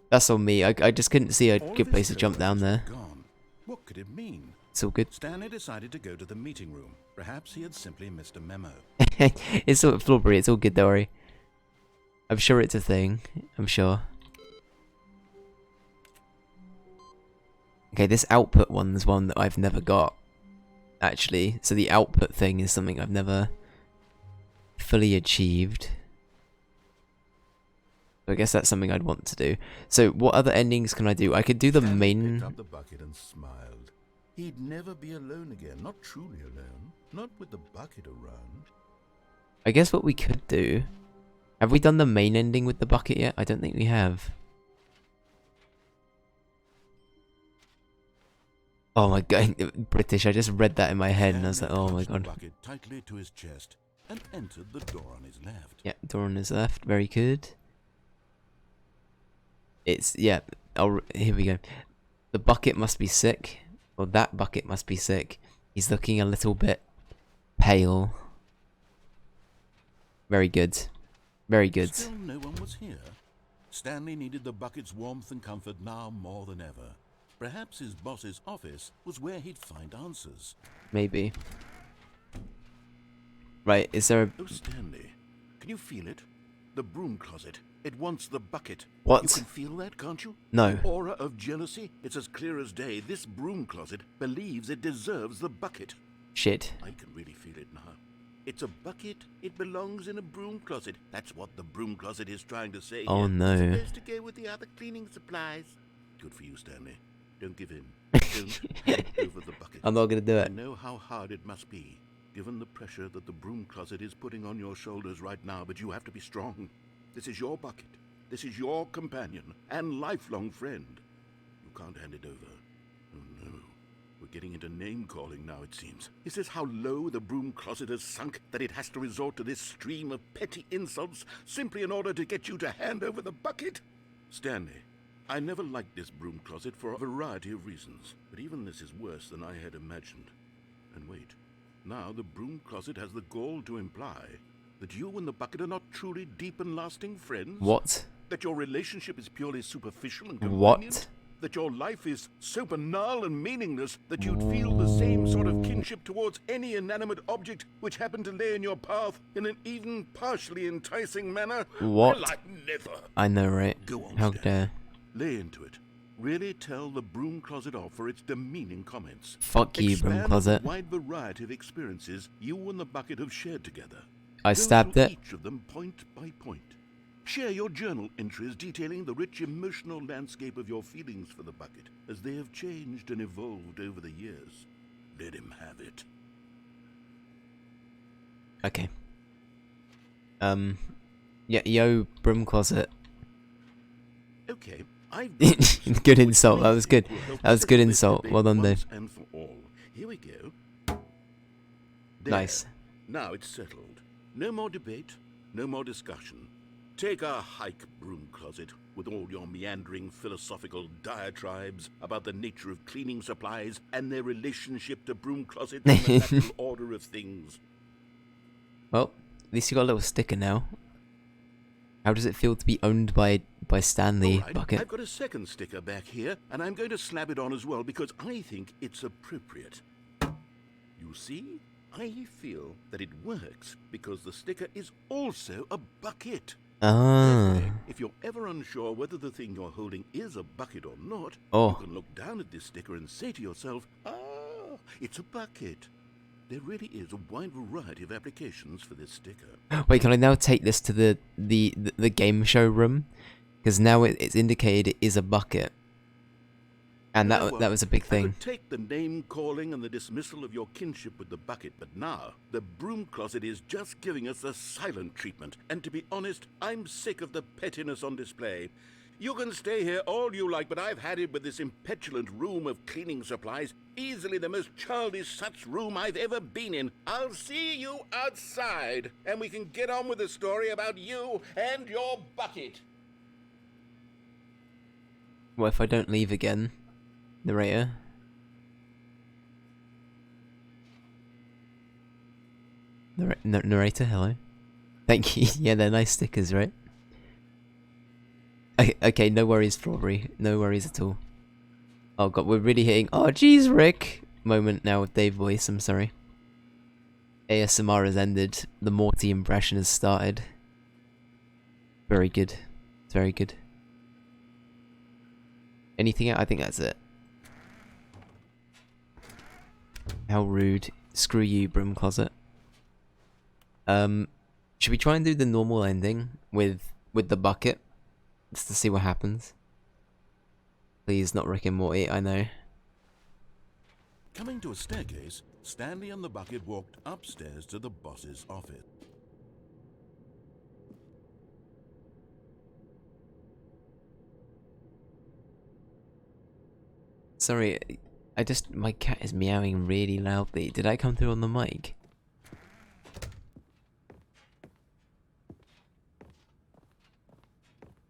That's on me. I just couldn't see a good place to jump down there. Gone. What could it mean? It's all good. Stanley decided to go to the meeting room. Perhaps he had simply missed a memo. It's all flubbery. It's all good, don't worry. I'm sure it's a thing. I'm sure. Okay, this output one's one that I've never got. Actually, so the output thing is something I've never fully achieved. I guess that's something I'd want to do. So what other endings can I do? I could do the main... Picked up the bucket and smiled. He'd never be alone again. Not truly alone. Not with the bucket around. I guess what we could do... Have we done the main ending with the bucket yet? I don't think we have. Oh my god, British, I just read that in my head and I was like, oh my god. The bucket tightly to his chest and entered the door on his left. Yeah, door on his left, very good. It's, yeah, here we go. The bucket must be sick. Or that bucket must be sick. He's looking a little bit pale. Very good. Very good. Still no one was here. Stanley needed the bucket's warmth and comfort now more than ever. Perhaps his boss's office was where he'd find answers. Maybe. Right, is there a... Oh, Stanley, can you feel it? The broom closet. It wants the bucket. What? You can feel that, can't you? No. The aura of jealousy. It's as clear as day. This broom closet believes it deserves the bucket. Shit. I can really feel it now. It's a bucket. It belongs in a broom closet. That's what the broom closet is trying to say. Oh, here. no. It's supposed to go with the other cleaning supplies. Good for you, Stanley. Don't give in. Don't hand over the bucket. I'm not gonna do I it. know how hard it must be, given the pressure that the broom closet is putting on your shoulders right now, but you have to be strong. This is your bucket. This is your companion and lifelong friend. You can't hand it over. Oh no. getting into name-calling now, it seems. Is this how low the broom closet has sunk, that it has to resort to this stream of petty insults simply in order to get you to hand over the bucket? Stanley, I never liked this broom closet for a variety of reasons, but even this is worse than I had imagined. And wait, now the broom closet has the gall to imply that you and the bucket are not truly deep and lasting friends? What? That your relationship is purely superficial and convenient? What? That your life is so banal and meaningless that you'd feel the same sort of kinship towards any inanimate object which happened to lay in your path in an even partially enticing manner? What? Well, I'd never. I know, right? Go on, How Stan. dare. Lay into it. Really tell the broom closet off for its demeaning comments. Fuck you, broom Expand closet. on the wide variety of experiences you and the bucket have shared together. I Go stabbed through it. each of them point by point. Share your journal entries detailing the rich emotional landscape of your feelings for the bucket as they have changed and evolved over the years. Let him have it. Okay. Yeah, yo, broom closet. Okay, I've Good insult. That was good. That was good insult. Well done, Dave. once and for all. Here we go. There. Nice. Now it's settled. No more debate, no more discussion. Take a hike, broom closet, with all your meandering philosophical diatribes about the nature of cleaning supplies and their relationship to broom closets and the natural order of things. Well, at least you got a little sticker now. How does it feel to be owned by Stanley, All right, Bucket? I've got a second sticker back here, and I'm going to slap it on as well because I think it's appropriate. You see, I feel that it works because the sticker is also a bucket. Ah. Therefore, if you're ever unsure whether the thing you're holding is a bucket or not, Oh. you can look down at this sticker and say to yourself, ah, it's a bucket. There really is a wide variety of applications for this sticker. Wait, can I now take this to the game show room? Because now it's indicated it is a bucket. And Well, that was a big I thing. could take the name calling and the dismissal of your kinship with the bucket, but now the broom closet is just giving us a silent treatment. And to be honest, I'm sick of the pettiness on display. You can stay here all you like, but I've had it with this impetulant room of cleaning supplies. Easily the most childish such room I've ever been in. I'll see you outside, and we can get on with the story about you and your bucket. What if I don't leave again? Narrator? Narrator, hello? Thank you. Yeah, they're nice stickers, right? Okay, no worries, Strawberry. No worries at all. Oh god, we're really hitting... Oh jeez, Rick! Moment now with Dave voice, I'm sorry. ASMR has ended. The Morty impression has started. Very good. It's very good. Anything else? I think that's it. How rude. Screw you, broom closet. Should we try and do the normal ending with the bucket? Just to see what happens. Please, not Rick and Morty, I know. Coming to a staircase, Stanley and the bucket walked upstairs to the boss's office. Sorry, my cat is meowing really loudly. Did I come through on the mic?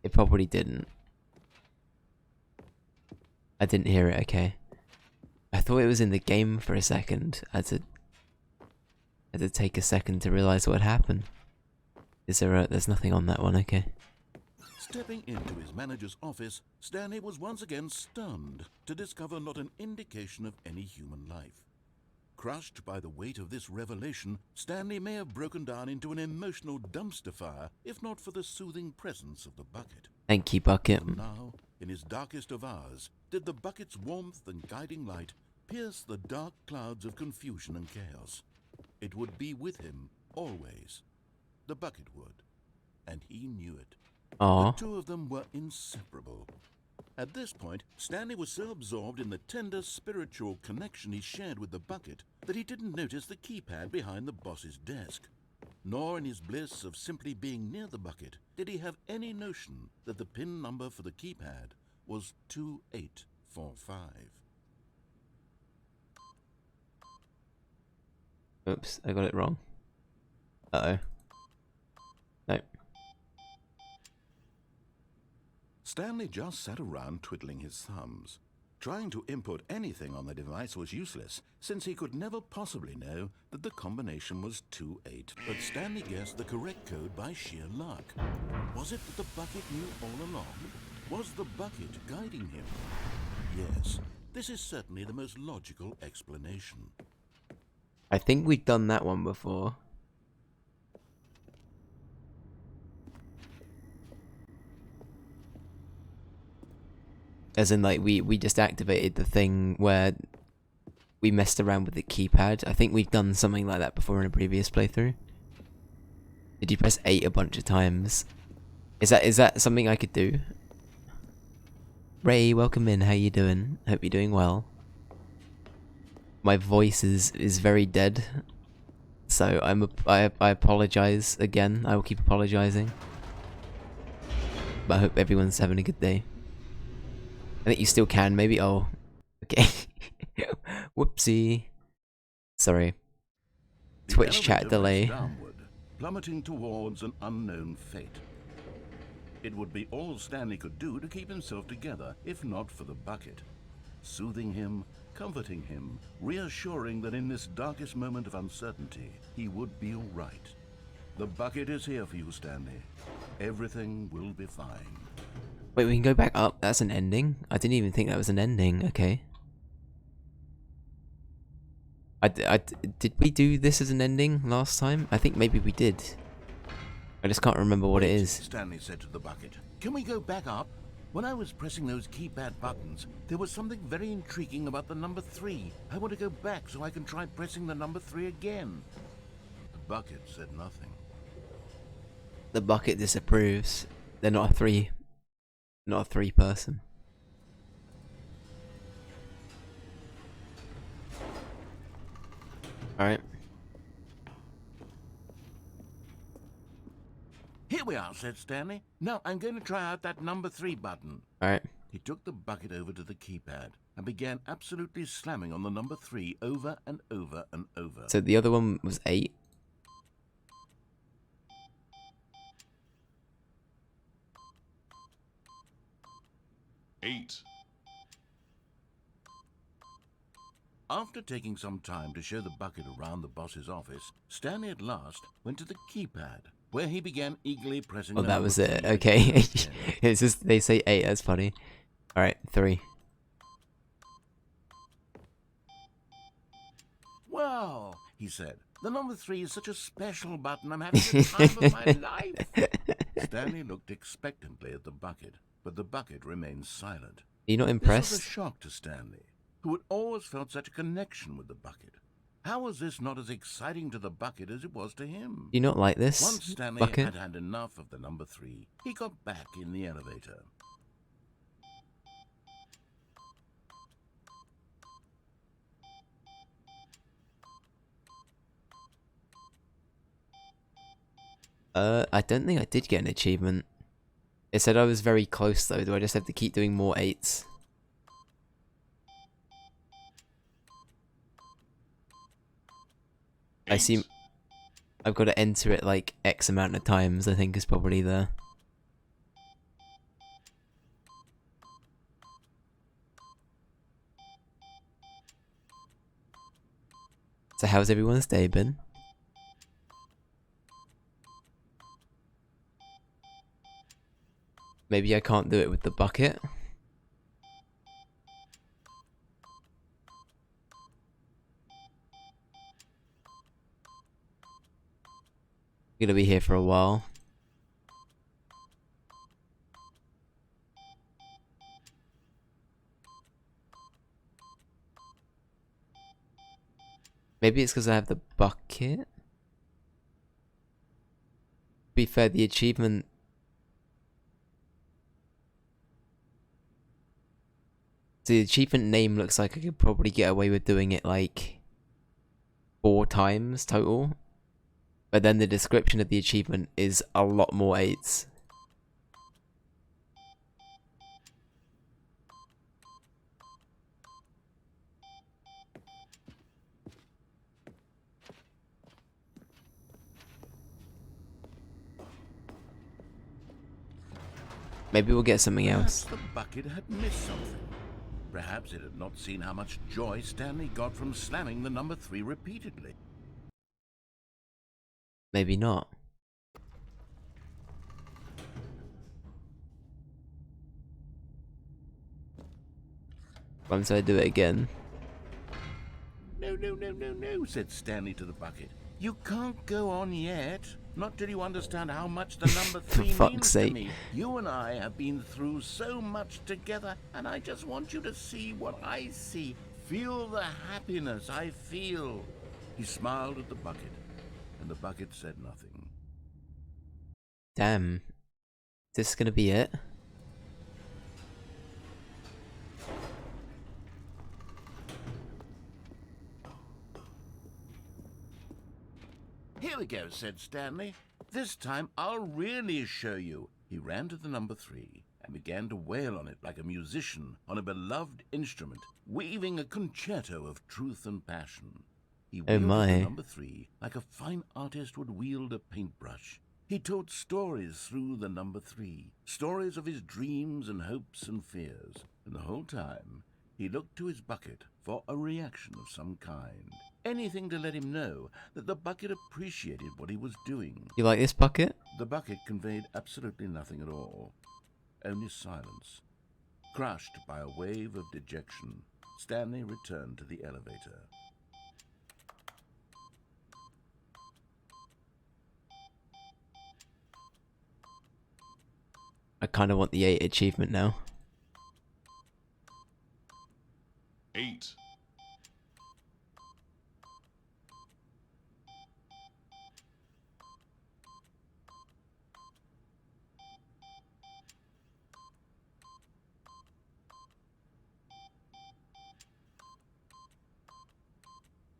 It probably didn't. I didn't hear it, okay. I thought it was in the game for a second. I had to take a second to realise what happened. There's nothing on that one, okay. Stepping into his manager's office, Stanley was once again stunned to discover not an indication of any human life. Crushed by the weight of this revelation, Stanley may have broken down into an emotional dumpster fire if not for the soothing presence of the bucket. Thank you, Bucket. And now, in his darkest of hours, did the bucket's warmth and guiding light pierce the dark clouds of confusion and chaos. It would be with him always. The bucket would, and he knew it. Aww. The two of them were inseparable. At this point, Stanley was so absorbed in the tender spiritual connection he shared with the bucket that he didn't notice the keypad behind the boss's desk. Nor in his bliss of simply being near the bucket did he have any notion that the PIN number for the keypad was 2845. Oops, I got it wrong. Uh-oh. No. Stanley just sat around twiddling his thumbs. Trying to input anything on the device was useless, since he could never possibly know that the combination was 28. But Stanley guessed the correct code by sheer luck. Was it that the bucket knew all along? Was the bucket guiding him? Yes, this is certainly the most logical explanation. I think we've done that one before. As in, like, we just activated the thing where we messed around with the keypad. I think we've done something like that before in a previous playthrough. Did you press 8 a bunch of times? Is that something I could do? Ray, welcome in. How you doing? Hope you're doing well. My voice is very dead, so I apologize again. I will keep apologizing, but I hope everyone's having a good day. I think you still can, maybe. Oh, okay. Whoopsie. Sorry. The Twitch chat elevator delay. raced downward, plummeting towards an unknown fate. It would be all Stanley could do to keep himself together, if not for the bucket. Soothing him, comforting him, reassuring that in this darkest moment of uncertainty, he would be all right. The bucket is here for you, Stanley. Everything will be fine. Wait, we can go back up. That's an ending? I didn't even think that was an ending. Okay. Did we do this as an ending last time? I think maybe we did. I just can't remember what it Wait, is. Stanley said to the bucket. Can we go back up? When I was pressing those keypad buttons, there was something very intriguing about the number 3. I want to go back so I can try pressing the number 3 again. The bucket said nothing. The bucket disapproves. They're not a 3. Not a 3 person. Alright. Here we are, said Stanley. Now I'm going to try out that number 3 button. Alright. He took the bucket over to the keypad and began absolutely slamming on the number 3 over and over and over. So the other one was 8. After taking some time to show the bucket around the boss's office, Stanley at last went to the keypad, where he began eagerly pressing Oh, the that number was 3 it. again Okay. and again. It's just, they say 8. That's funny. Alright, 3. Wow, he said. The number 3 is such a special button. I'm having the time of my life. Stanley looked expectantly at the bucket, but the bucket remained silent. Are you not This was a impressed? shock to Stanley, who had always felt such a connection with the bucket. How was this not as exciting to the bucket as it was to him? Do you not like this Once Stanley bucket? had had enough of the number 3, he got back in the elevator. I don't think I did get an achievement. It said I was very close though. Do I just have to keep doing more 8s? I see. I've got to enter it like X amount of times, I think is probably the... So how's everyone's day been? Maybe I can't do it with the bucket. Gonna be here for a while. Maybe it's because I have the bucket. To be fair, the achievement... So the achievement name looks like I could probably get away with doing it like 4 times total. But then the description of the achievement is a lot more 8s. Maybe we'll get something Perhaps else. the bucket had missed something. Perhaps it had not seen how much joy Stanley got from slamming the number 3 repeatedly. Maybe not. Once I do it again. No, no, no, no, no, said Stanley to the bucket. You can't go on yet. Not till you understand how much the number 3 fuck's means sake. to me. You and I have been through so much together, and I just want you to see what I see. Feel the happiness I feel. He smiled at the bucket, and the bucket said nothing. Damn. Is this gonna be it? Here we go, said Stanley. This time I'll really show you. He ran to the number 3 and began to wail on it like a musician on a beloved instrument, weaving a concerto of truth and passion. He Oh wielded my. the number 3 like a fine artist would wield a paintbrush. He told stories through the number 3, stories of his dreams and hopes and fears, and the whole time he looked to his bucket for a reaction of some kind. Anything to let him know that the bucket appreciated what he was doing. You like this bucket? The bucket conveyed absolutely nothing at all, only silence. Crushed by a wave of dejection, Stanley returned to the elevator. I kind of want the 8 achievement now. 8.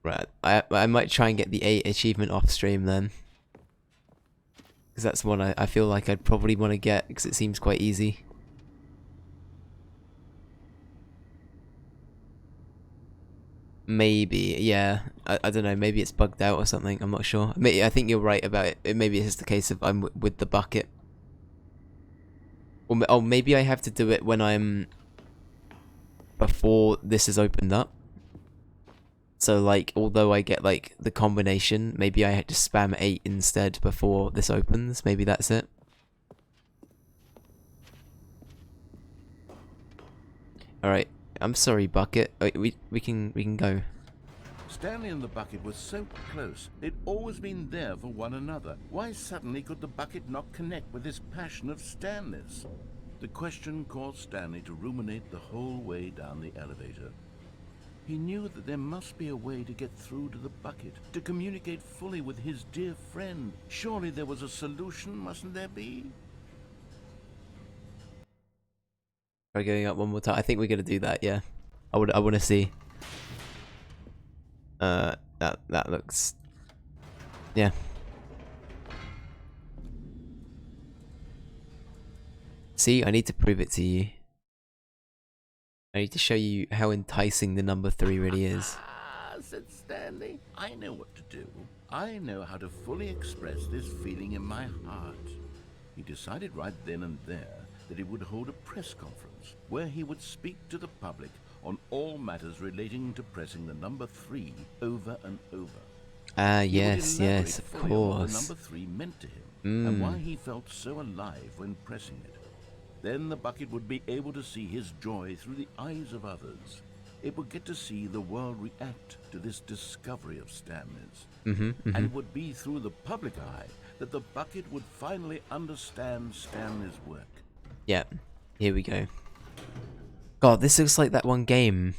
Right, I might try and get the 8 achievement off stream then. Because that's one I feel like I'd probably want to get, because it seems quite easy. Maybe, yeah. I don't know, maybe it's bugged out or something, I'm not sure. I think you're right about it. Maybe it's just the case of I'm with the bucket. Or, oh, maybe I have to do it when I'm... before this is opened up. So, like, although I get, like, the combination, maybe I had to spam 8 instead before this opens. Maybe that's it. Alright, I'm sorry, Bucket. We can go. Stanley and the bucket were so close. They'd always been there for one another. Why suddenly could the bucket not connect with this passion of Stanley's? The question caused Stanley to ruminate the whole way down the elevator. He knew that there must be a way to get through to the bucket, to communicate fully with his dear friend. Surely there was a solution, mustn't there be? Try going up one more time. I think we're gonna do that, yeah. I wanna see. That looks... yeah. See, I need to prove it to you. I need to show you how enticing the number 3 really is. Ah, said Stanley. I know what to do. I know how to fully express this feeling in my heart. He decided right then and there that he would hold a press conference where he would speak to the public on all matters relating to pressing the number 3 over and over. Ah, He would yes, elaborate yes, of fully on what the course. number 3 meant to him and why he felt so alive when pressing it. Then the bucket would be able to see his joy through the eyes of others. It would get to see the world react to this discovery of Stanley's. And it would be through the public eye that the bucket would finally understand Stanley's work. Yeah, here we go. God, this looks like that one game.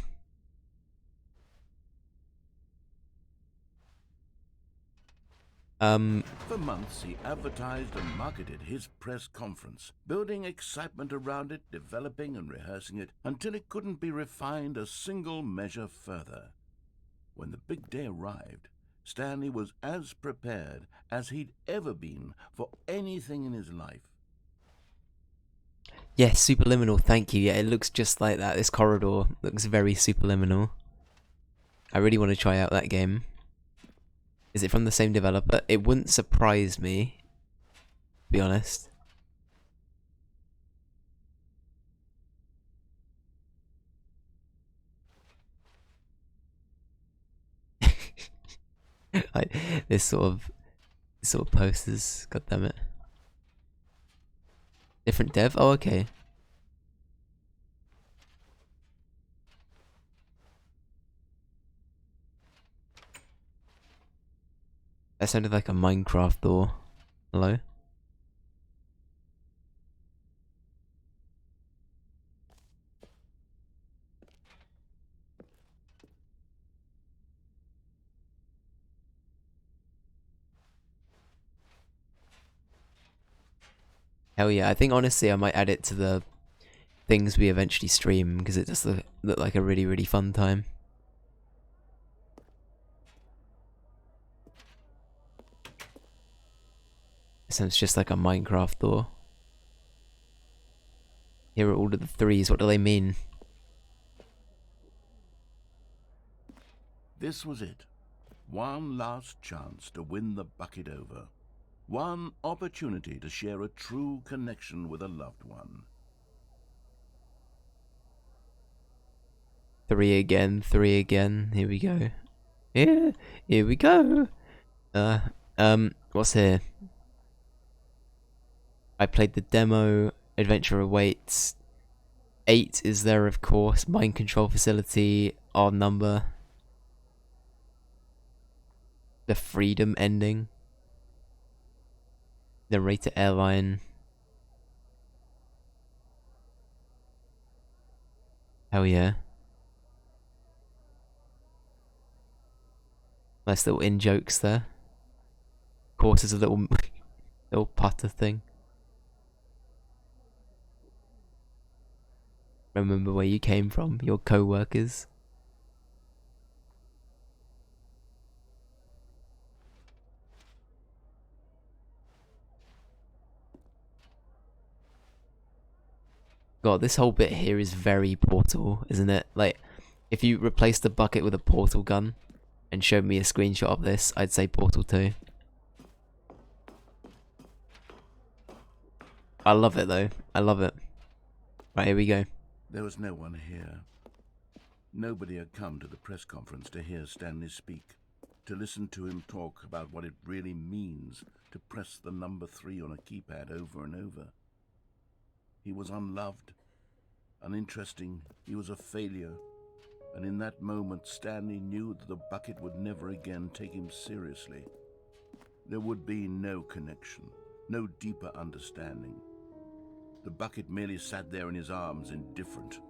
For months, he advertised and marketed his press conference, building excitement around it, developing and rehearsing it, until it couldn't be refined a single measure further. When the big day arrived, Stanley was as prepared as he'd ever been for anything in his life. Yes, Superliminal, thank you. Yeah, it looks just like that. This corridor looks very Superliminal. I really want to try out that game. Is it from the same developer? It wouldn't surprise me, to be honest. Like this sort of posters. God damn it. Different dev. Oh, okay. That sounded like a Minecraft door. Hello? Hell yeah, I think honestly I might add it to the things we eventually stream because it just look like a really, really fun time. It sounds just like a Minecraft door. Here are all of the threes, what do they mean? This was it. One last chance to win the bucket over. One opportunity to share a true connection with a loved one. 3 again, 3 again, here we go. Yeah, here we go. What's here? I played the demo, Adventure Awaits. 8 is there, of course. Mind control facility, odd number. The Freedom ending. Narrator Airline. Hell yeah. Nice little in-jokes there. Of course, there's a little, little putter thing. Remember where you came from, your co-workers. God, this whole bit here is very Portal, isn't it? Like, if you replace the bucket with a Portal gun and showed me a screenshot of this, I'd say Portal 2. I love it though. I love it. Right, here we go. There was no one here. Nobody had come to the press conference to hear Stanley speak, to listen to him talk about what it really means to press the number 3 on a keypad over and over. He was unloved, uninteresting, he was a failure, and in that moment Stanley knew that the bucket would never again take him seriously. There would be no connection, no deeper understanding. The bucket merely sat there in his arms, indifferent.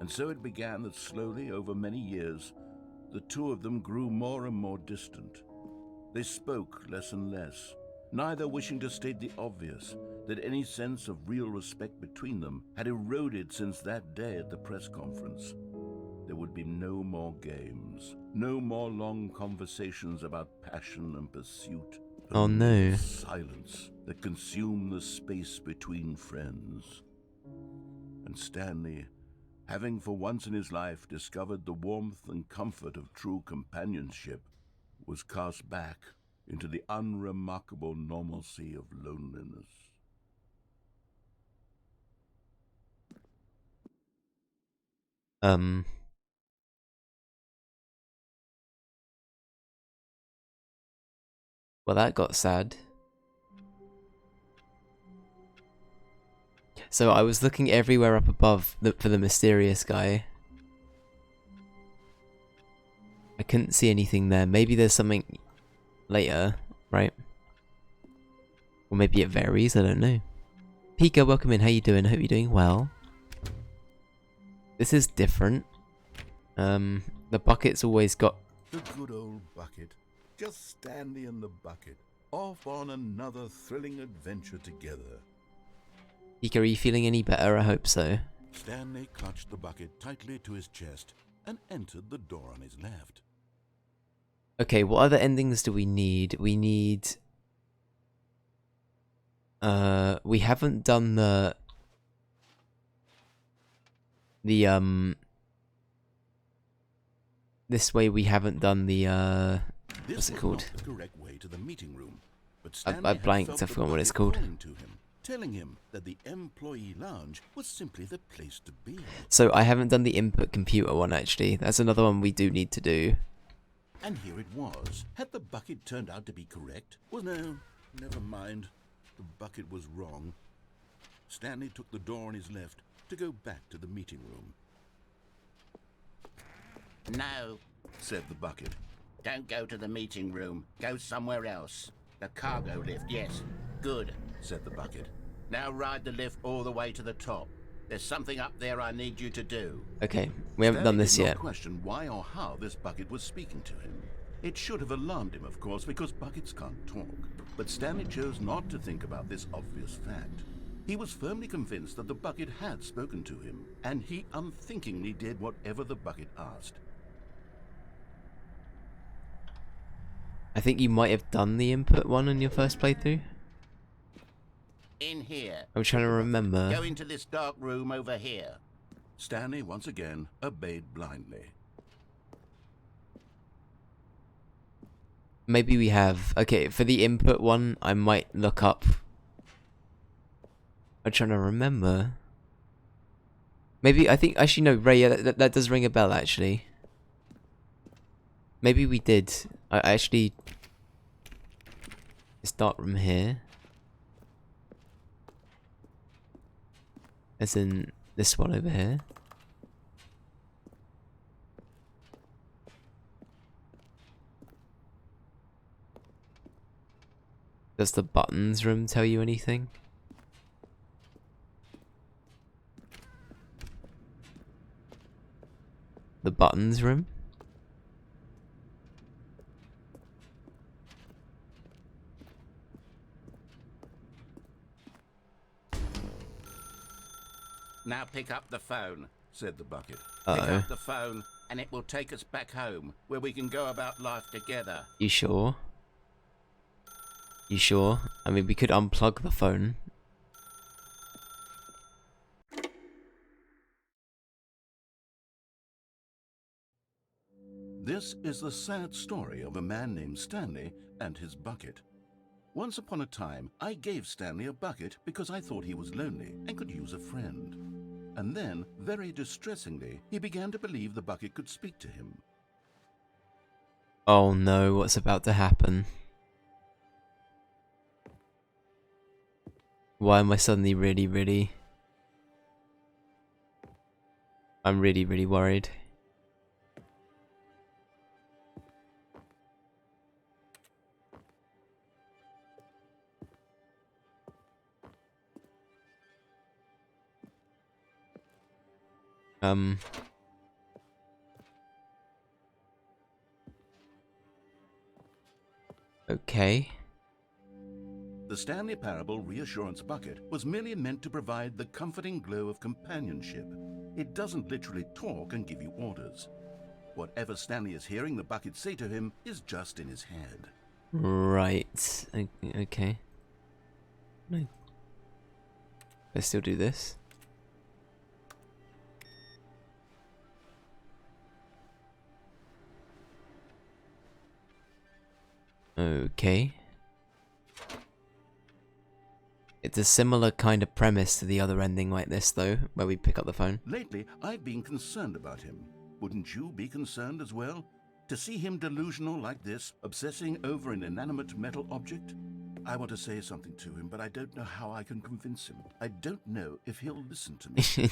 And so it began that slowly, over many years, the two of them grew more and more distant. They spoke less and less, neither wishing to state the obvious, that any sense of real respect between them had eroded since that day at the press conference. There would be no more games, no more long conversations about passion and pursuit. Oh no. Silence that consumed the space between friends. And Stanley, having for once in his life discovered the warmth and comfort of true companionship, was cast back into the unremarkable normalcy of loneliness. Well, that got sad. So I was looking everywhere up above for the mysterious guy. I couldn't see anything there. Maybe there's something later, right? Or maybe it varies, I don't know. Pika, welcome in. How you doing? Hope you're doing well. This is different. The bucket's always got... The good old bucket. Just Stanley and the bucket, off on another thrilling adventure together. Pika, are you feeling any better? I hope so. Stanley clutched the bucket tightly to his chest and entered the door on his left. Okay, what other endings do we need? We need... we haven't done the... This way we haven't done the, what's it called? The correct way to the meeting room, but I blanked, I forgot what it's called. Telling him that the employee lounge was simply the place to be. So I haven't done the input computer one actually. That's another one we do need to do. And here it was. Had the bucket turned out to be correct? Well, no, never mind. The bucket was wrong. Stanley took the door on his left to go back to the meeting room. No, Said the bucket. don't go to the meeting room. Go somewhere else. The cargo lift, yes. Good, Said the bucket. now ride the lift all the way to the top. There's something up there I need you to do. Okay, we haven't done Stanley this did not yet. question why or how this bucket was speaking to him. It should have alarmed him, of course, because buckets can't talk. But Stanley chose not to think about this obvious fact. He was firmly convinced that the bucket had spoken to him, and he unthinkingly did whatever the bucket asked. I think you might have done the input one on your first playthrough. In here. I'm trying to remember. Go into this dark room over here. Stanley once again obeyed blindly. Maybe we have. Okay, for the input one, I might look up. I'm trying to remember. Maybe, I think, actually no, Ray, yeah, that does ring a bell, actually. Maybe we did. I actually... Start from here. As in, this one over here. Does the buttons room tell you anything? The buttons room? Now pick up the phone. Said the bucket. Pick Uh-oh. up the phone, and it will take us back home, where we can go about life together. You sure? You sure? I mean, we could unplug the phone. This is the sad story of a man named Stanley and his bucket. Once upon a time, I gave Stanley a bucket because I thought he was lonely and could use a friend. And then, very distressingly, he began to believe the bucket could speak to him. Oh no, what's about to happen? Why am I suddenly really... I'm really worried. Okay. The Stanley Parable Reassurance Bucket was merely meant to provide the comforting glow of companionship. It doesn't literally talk and give you orders. Whatever Stanley is hearing the bucket say to him is just in his head. Right. Okay. No. Let's still do this. Okay. It's a similar kind of premise to the other ending like this, though, where we pick up the phone. Lately, I've been concerned about him. Wouldn't you be concerned as well? To see him delusional like this, obsessing over an inanimate metal object? I want to say something to him, but I don't know how I can convince him. I don't know if he'll listen to me.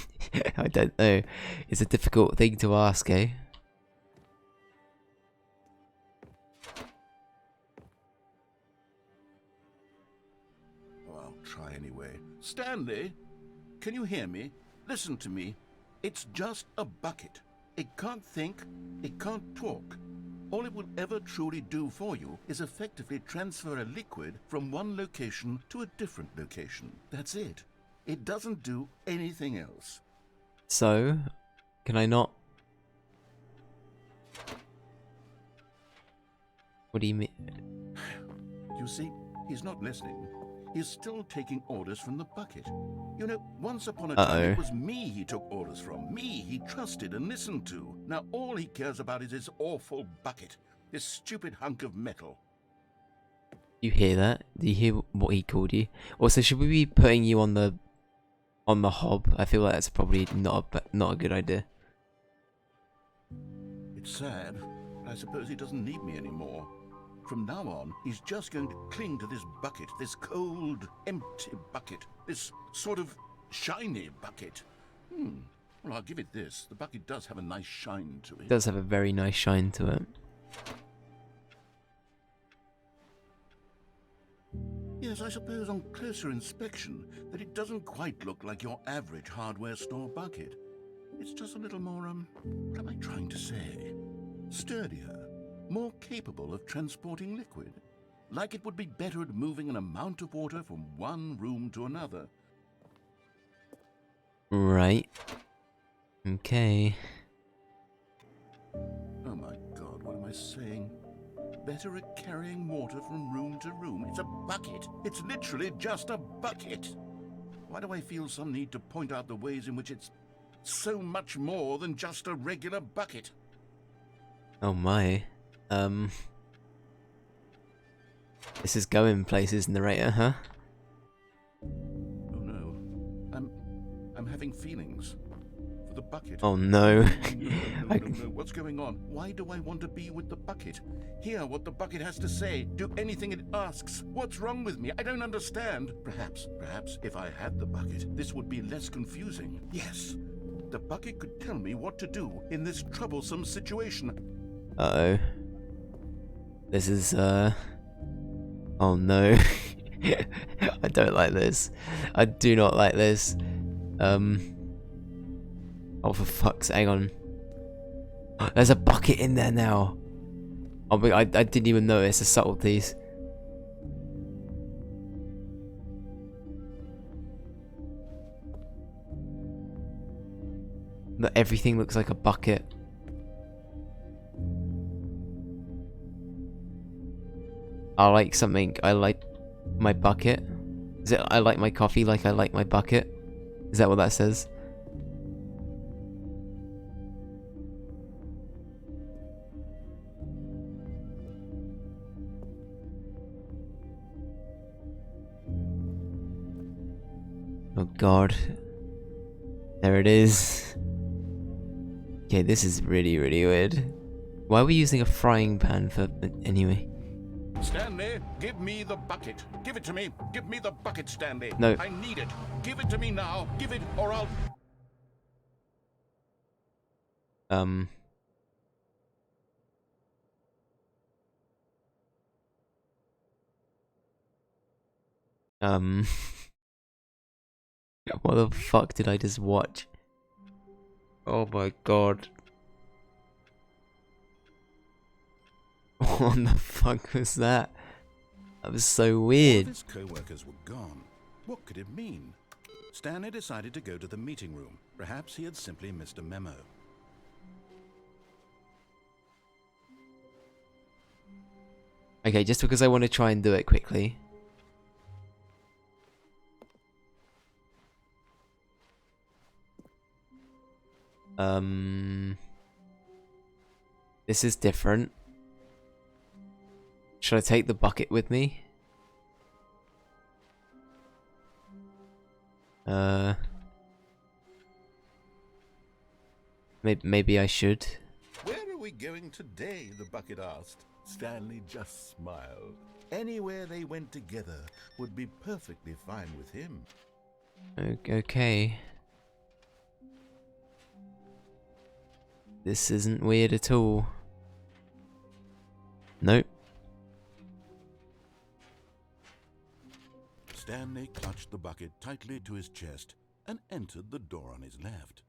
I don't know. It's a difficult thing to ask, eh? Oh, I'll try anyway. Stanley, can you hear me? Listen to me. It's just a bucket. It can't think, it can't talk. All it will ever truly do for you is effectively transfer a liquid from one location to a different location. That's it. It doesn't do anything else. So, can I not? What do you mean? You see, he's not listening. He's still taking orders from the bucket. You know, once upon a time, it was me he took orders from. Me he trusted and listened to. Now all he cares about is his awful bucket. This stupid hunk of metal. You hear that? Do you hear what he called you? Also, should we be putting you on the hob? I feel like that's probably not a good idea. It's sad. I suppose he doesn't need me anymore. From now on, he's just going to cling to this bucket, this cold, empty bucket, this sort of shiny bucket. Well, I'll give it this. The bucket does have a nice shine to It it. does have a very nice shine to it. Yes, I suppose on closer inspection that it doesn't quite look like your average hardware store bucket. It's just a little more, what am I trying to say? Sturdier, more capable of transporting liquid. Like it would be better at moving an amount of water from one room to another. Right. Okay. Oh my God, what am I saying? Better at carrying water from room to room. It's a bucket. It's literally just a bucket. Why do I feel some need to point out the ways in which it's so much more than just a regular bucket? Oh my. This is going places, narrator, huh? Oh no. I'm having feelings. For the bucket. Oh no. No, what's going on? Why do I want to be with the bucket? Hear what the bucket has to say. Do anything it asks. What's wrong with me? I don't understand. Perhaps if I had the bucket, this would be less confusing. Yes. The bucket could tell me what to do in this troublesome situation. Uh-oh. This is, oh no. I don't like this. I do not like this. Oh, for fuck's sake, hang on. There's a bucket in there now. Oh, but I didn't even notice the subtleties. That everything looks like a bucket. I like something. I like my bucket. Is it I like my coffee like I like my bucket? Is that what that says? Oh god. There it is. Okay, this is really, really weird. Why are we using a frying pan for... anyway. Stanley, give me the bucket. Give it to me. Give me the bucket, Stanley. No. I need it. Give it to me now. Give it or I'll... What the fuck did I just watch? Oh my god. What the fuck was that? That was so All weird. of his co-workers were gone. What could it mean? Stanley decided to go to the meeting room. Perhaps he had simply missed a memo. Okay, just because I want to try and do it quickly. This is different. Should I take the bucket with me? Maybe I should. Where are we going today? The bucket asked. Stanley just smiled. Anywhere they went together would be perfectly fine with him. Okay. This isn't weird at all. Nope. Stanley clutched the bucket tightly to his chest and entered the door on his left.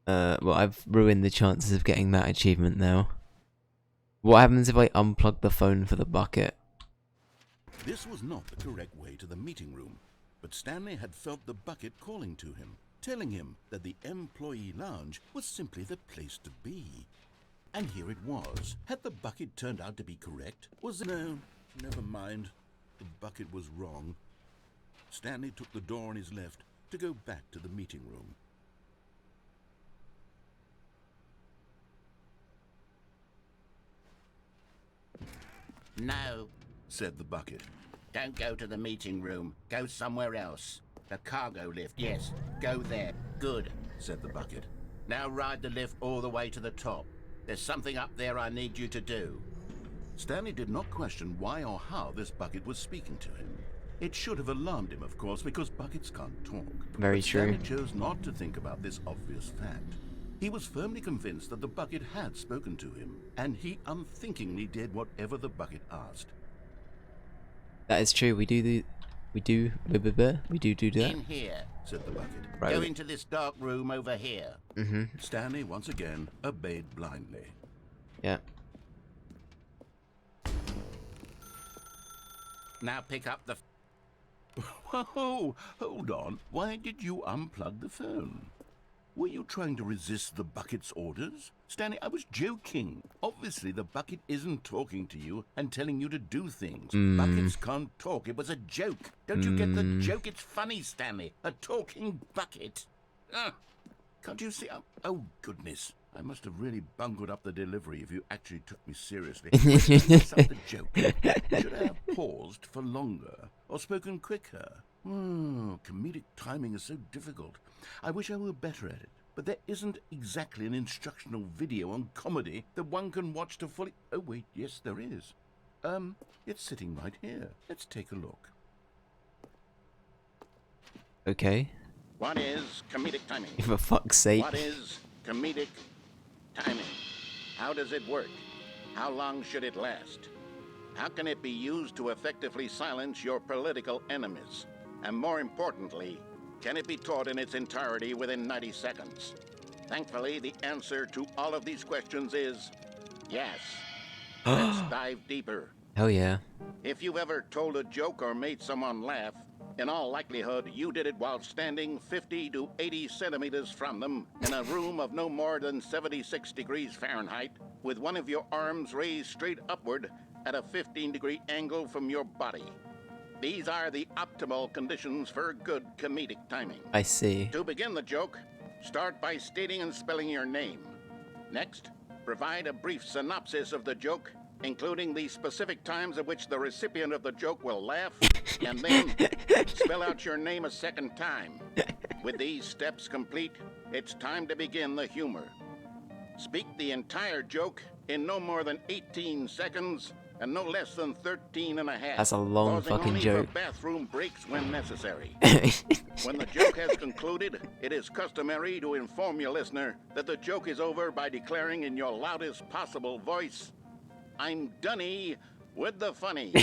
Well, I've ruined the chances of getting that achievement now. What happens if I unplug the phone for the bucket? This was not the correct way to the meeting room, but Stanley had felt the bucket calling to him, telling him that the employee lounge was simply the place to be. And here it was. Had the bucket turned out to be correct? Was it... No, never mind. The bucket was wrong. Stanley took the door on his left to go back to the meeting room. No, Said the bucket. don't go to the meeting room. Go somewhere else. The cargo lift, yes. Go there. Good. Said the bucket. Now ride the lift all the way to the top. There's something up there I need you to do. Stanley did not question why or how this bucket was speaking to him. It should have alarmed him, of course, because buckets can't talk. Very but true. Stanley chose not to think about this obvious fact. He was firmly convinced that the bucket had spoken to him, and he unthinkingly did whatever the bucket asked. That is true. We do do that. In here. Said the bucket. Right. Go into this dark room over here. Stanley once again obeyed blindly. Yeah. Now pick up the... Whoa, hold on. Why did you unplug the phone? Were you trying to resist the bucket's orders? Stanley, I was joking. Obviously, the bucket isn't talking to you and telling you to do things. Buckets can't talk. It was a joke. Don't you get the joke? It's funny, Stanley. A talking bucket. Can't you see? Oh, goodness. I must have really bungled up the delivery if you actually took me seriously. Mess up the joke. Should I have paused for longer or spoken quicker? Comedic timing is so difficult. I wish I were better at it. But there isn't exactly an instructional video on comedy that one can watch to fully... Oh, wait, yes, there is. It's sitting right here. Let's take a look. Okay. What is comedic timing? For fuck's sake. What is comedic timing? How does it work? How long should it last? How can it be used to effectively silence your political enemies? And more importantly, can it be taught in its entirety within 90 seconds? Thankfully, the answer to all of these questions is yes. Let's dive deeper. Hell yeah. If you've ever told a joke or made someone laugh, in all likelihood, you did it while standing 50 to 80 centimeters from them in a room of no more than 76 degrees Fahrenheit, with one of your arms raised straight upward at a 15-degree angle from your body. These are the optimal conditions for good comedic timing. I see. To begin the joke, start by stating and spelling your name. Next, provide a brief synopsis of the joke, including the specific times at which the recipient of the joke will laugh, and then spell out your name a second time. With these steps complete, it's time to begin the humor. Speak the entire joke in no more than 18 seconds and no less than 13 and a half. That's a long pausing fucking only joke. For bathroom breaks when necessary. When the joke has concluded, it is customary to inform your listener that the joke is over by declaring in your loudest possible voice, "I'm Dunny with the funny."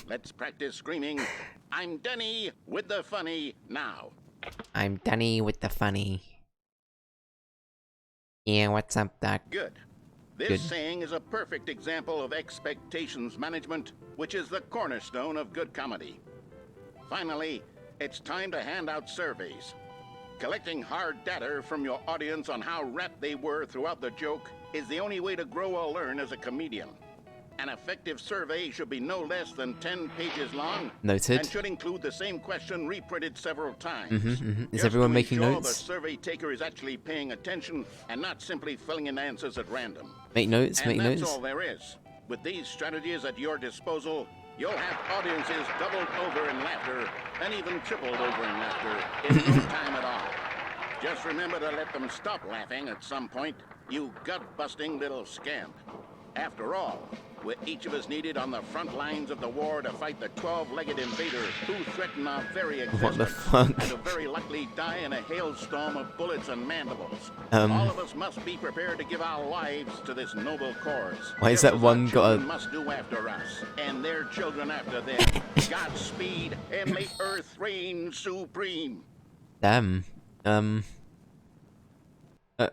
Let's practice screaming, "I'm Dunny with the funny" now. I'm Dunny with the funny. Yeah, what's up, Doc? Good. This Good. saying is a perfect example of expectations management, which is the cornerstone of good comedy. Finally, it's time to hand out surveys. Collecting hard data from your audience on how rapt they were throughout the joke is the only way to grow or learn as a comedian. An effective survey should be no less than 10 pages long. Noted. And should include the same question reprinted several times. Is Just everyone to making ensure notes? The survey taker is actually paying attention and not simply filling in answers at random. Make notes, And make that's notes. all there is. With these strategies at your disposal, you'll have audiences doubled over in laughter and even tripled over in laughter in no time at all. Just remember to let them stop laughing at some point, you gut-busting little scamp. After all, we're each of us needed on the front lines of the war to fight the 12-legged invader who threaten our very existence. What the fuck? And to very likely die in a hailstorm of bullets and mandibles. Um, All of us must be prepared to give our lives to this noble cause. Why is Just that as one our got a- children must do after us, and their children after them. Godspeed, and may Earth reign supreme. Damn.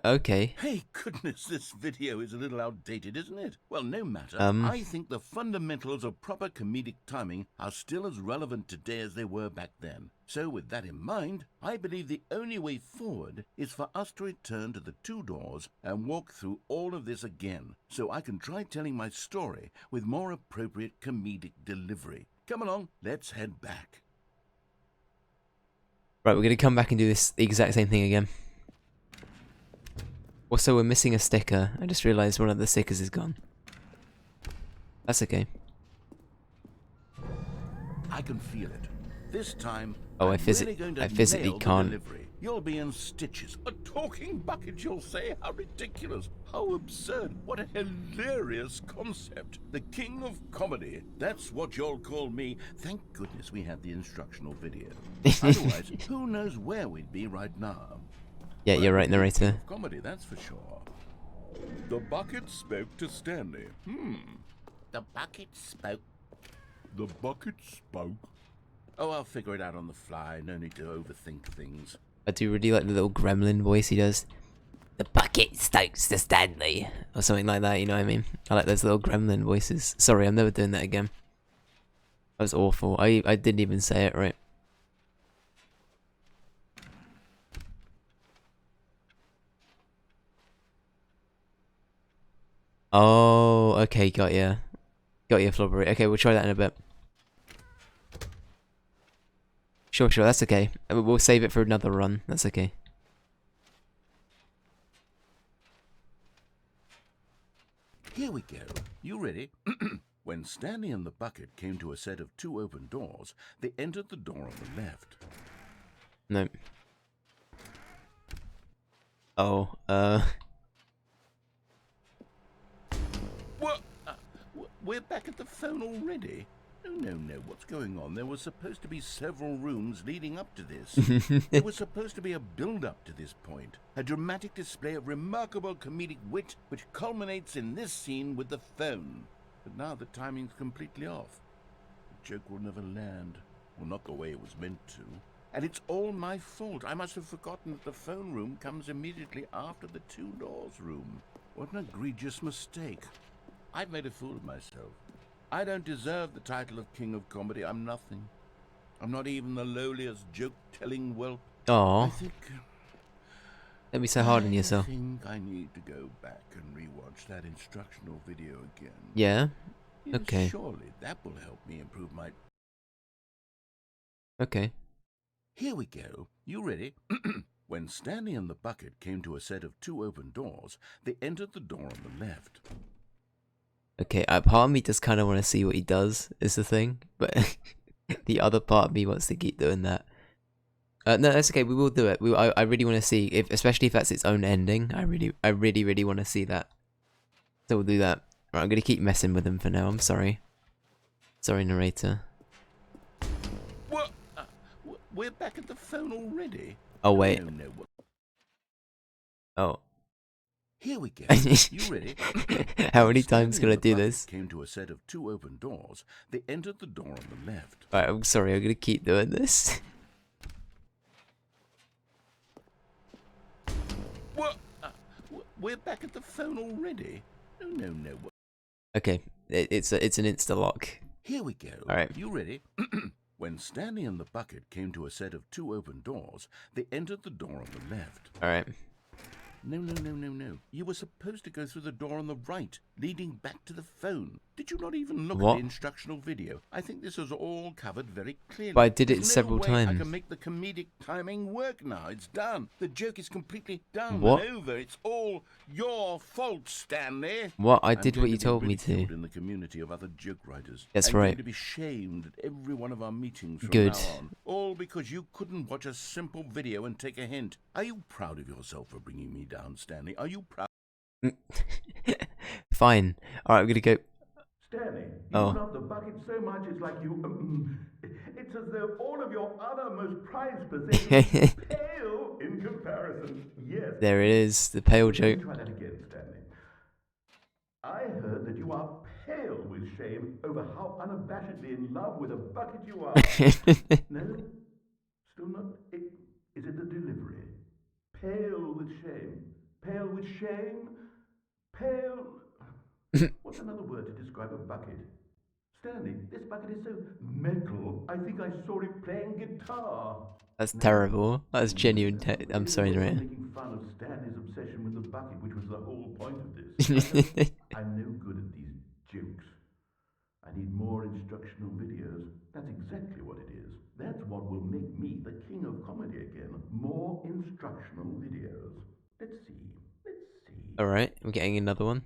Okay. Hey, goodness, this video is a little outdated, isn't it? Well, no matter. Um. I think the fundamentals of proper comedic timing are still as relevant today as they were back then. So with that in mind, I believe the only way forward is for us to return to the two doors and walk through all of this again, so I can try telling my story with more appropriate comedic delivery. Come along, let's head back. Right, we're gonna come back and do the exact same thing again. Also, we're missing a sticker. I just realised one of the stickers is gone. That's okay. I can feel it. This time, Oh, I'm I really going to physically nail the can't delivery. You'll be in stitches. A talking bucket, you'll say? How ridiculous. How absurd. What a hilarious concept. The king of comedy. That's what you'll call me. Thank goodness we had the instructional video. Otherwise, who knows where we'd be right now. Yeah, Well, you're right, king narrator. of comedy, that's for sure. The bucket spoke to Stanley. The bucket spoke. The bucket spoke. Oh, I'll figure it out on the fly. No need to overthink things. I do really like the little gremlin voice he does. The bucket stokes to Stanley. Or something like that, you know what I mean? I like those little gremlin voices. Sorry, I'm never doing that again. That was awful. I didn't even say it right. Oh, okay, got ya. Got ya, Flobbery. Okay, we'll try that in a bit. Sure, that's okay. We'll save it for another run. That's okay. Here we go. You ready? When Stanley and the bucket came to a set of 2 open doors, they entered the door on the left. No. Oh, What? We're back at the phone already? No. What's going on? There were supposed to be several rooms leading up to this. There was supposed to be a build-up to this point. A dramatic display of remarkable comedic wit which culminates in this scene with the phone. But now the timing's completely off. The joke will never land. Well, not the way it was meant to. And it's all my fault. I must have forgotten that the phone room comes immediately after the 2 doors room. What an egregious mistake. I've made a fool of myself. I don't deserve the title of King of Comedy. I'm nothing. I'm not even the lowliest joke-telling whelp. aw. I think... Don't be so hard on I yourself. think I need to go back and rewatch that instructional video again. Yeah? Yes, Okay. surely that will help me improve my... Okay. Here we go. You ready? When Stanley and the bucket came to a set of 2 open doors, they entered the door on the left. Okay, part of me just kind of want to see what he does, is the thing. But the other part of me wants to keep doing that. No, that's okay. We will do it. I really want to see, especially if that's its own ending. I really want to see that. So we'll do that. Right, I'm gonna keep messing with him for now. I'm sorry. Sorry, narrator. What? We're back at the phone already? Oh wait. No. Oh. Here we go. How You ready? many times Stanley can I and the do bucket this? Came to a set of 2 open doors. They entered the door on the left. Right, I'm sorry. I'm gonna keep doing this. What? We're back at the phone already? No. Okay, it's an insta lock. Here we go. All right. You ready? When Stanley and the bucket came to a set of 2 open doors, they entered the door on the left. All right. No. You were supposed to go through the door on the right, leading back to the phone. Did you not even look What? at the instructional video? I think this is all covered very clearly. But I did it There's several no way I times. can make the comedic timing work now. It's done. The joke is completely done What? and over. It's all your fault, Stanley. What? I I'm did going what you to be told me ridiculed to. in the community of other joke writers. That's I'm right. going to be shamed at every one of our meetings from Good. now on. All because you couldn't watch a simple video and take a hint. Are you proud of yourself for bringing me down, Stanley? Are you proud? Fine. All right, I'm gonna go. Stanley, you Oh. love the bucket so much it's like you... it's as though all of your other most prized possessions pale in comparison. Yes. There it is, the pale Let me joke. try that again, Stanley. I heard that you are pale with shame over how unabashedly in love with a bucket you are. No? Still not? Is it the delivery? Pale with shame. Pale with shame? Pale... What's another word to describe a bucket? Stanley, this bucket is so metal, I think I saw it playing guitar. That's No. terrible. That's genuine. I'm sorry, It was narrator. making fun of Stanley's obsession with the bucket, which was the whole point of this. I'm no good at these jokes. I need more instructional videos. That's exactly what it is. That's what will make me the king of comedy again. More instructional videos. Let's see. All right, I'm getting another one.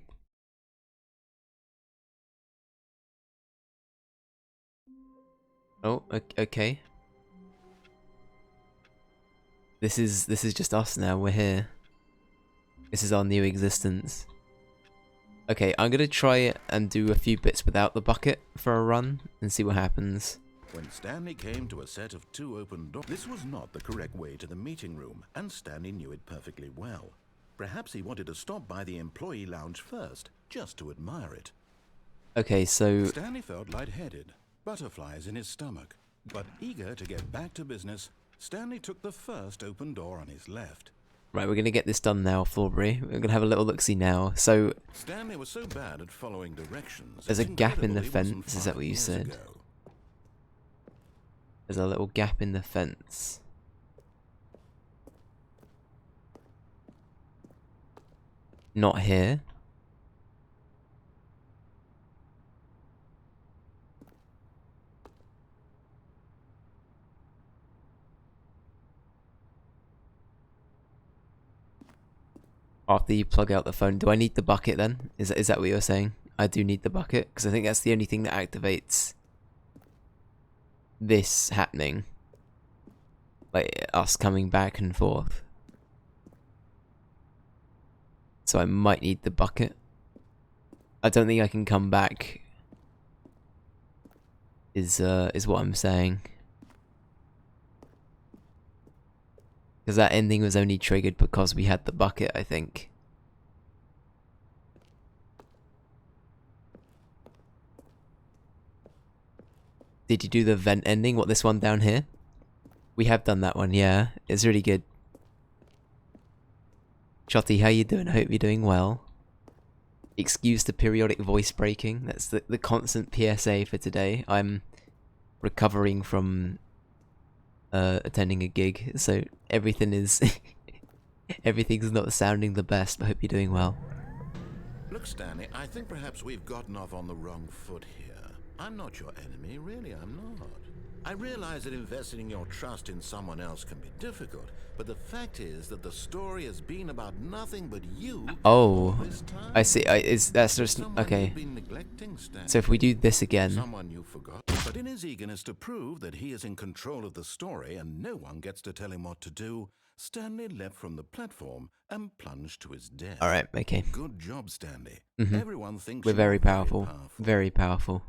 Oh, okay. This is just us now. We're here. This is our new existence. Okay, I'm gonna try it and do a few bits without the bucket for a run and see what happens. When Stanley came to a set of 2 open doors, this was not the correct way to the meeting room, and Stanley knew it perfectly well. Perhaps he wanted to stop by the employee lounge first, just to admire it. Okay, so Stanley felt lightheaded, butterflies in his stomach. But eager to get back to business, Stanley took the first open door on his left. right, we're gonna get this done now, Flauberry. We're gonna have a little look-see now. So Stanley was so bad at following directions. there's a it's gap in the incredible he wasn't fence, is that 5 what you years said? ago. There's a little gap in the fence. Not here. After you plug out the phone, do I need the bucket then? Is that what you're saying? I do need the bucket, because I think that's the only thing that activates this happening. Like, us coming back and forth. So I might need the bucket. I don't think I can come back, is what I'm saying. Because that ending was only triggered because we had the bucket, I think. Did you do the vent ending? What, this one down here? We have done that one, yeah. It's really good. Shotty, how you doing? I hope you're doing well. Excuse the periodic voice breaking. That's the constant PSA for today. I'm recovering from attending a gig, so everything is everything's not sounding the best, but I hope you're doing well. Look, Stanley, I think perhaps we've gotten off on the wrong foot here. I'm not your enemy, really, I'm not. I realize that investing your trust in someone else can be difficult, but the fact is that the story has been about nothing but you. Oh, all this time. I see. That's just Someone okay. you've been neglecting, Stanley. So if we do this again, Someone you forgot. But in his eagerness to prove that he is in control of the story and no one gets to tell him what to do, Stanley leapt from the platform and plunged to his death. all right, okay. Good job, Stanley. Mhm. Everyone thinks We're you very are powerful. Very powerful.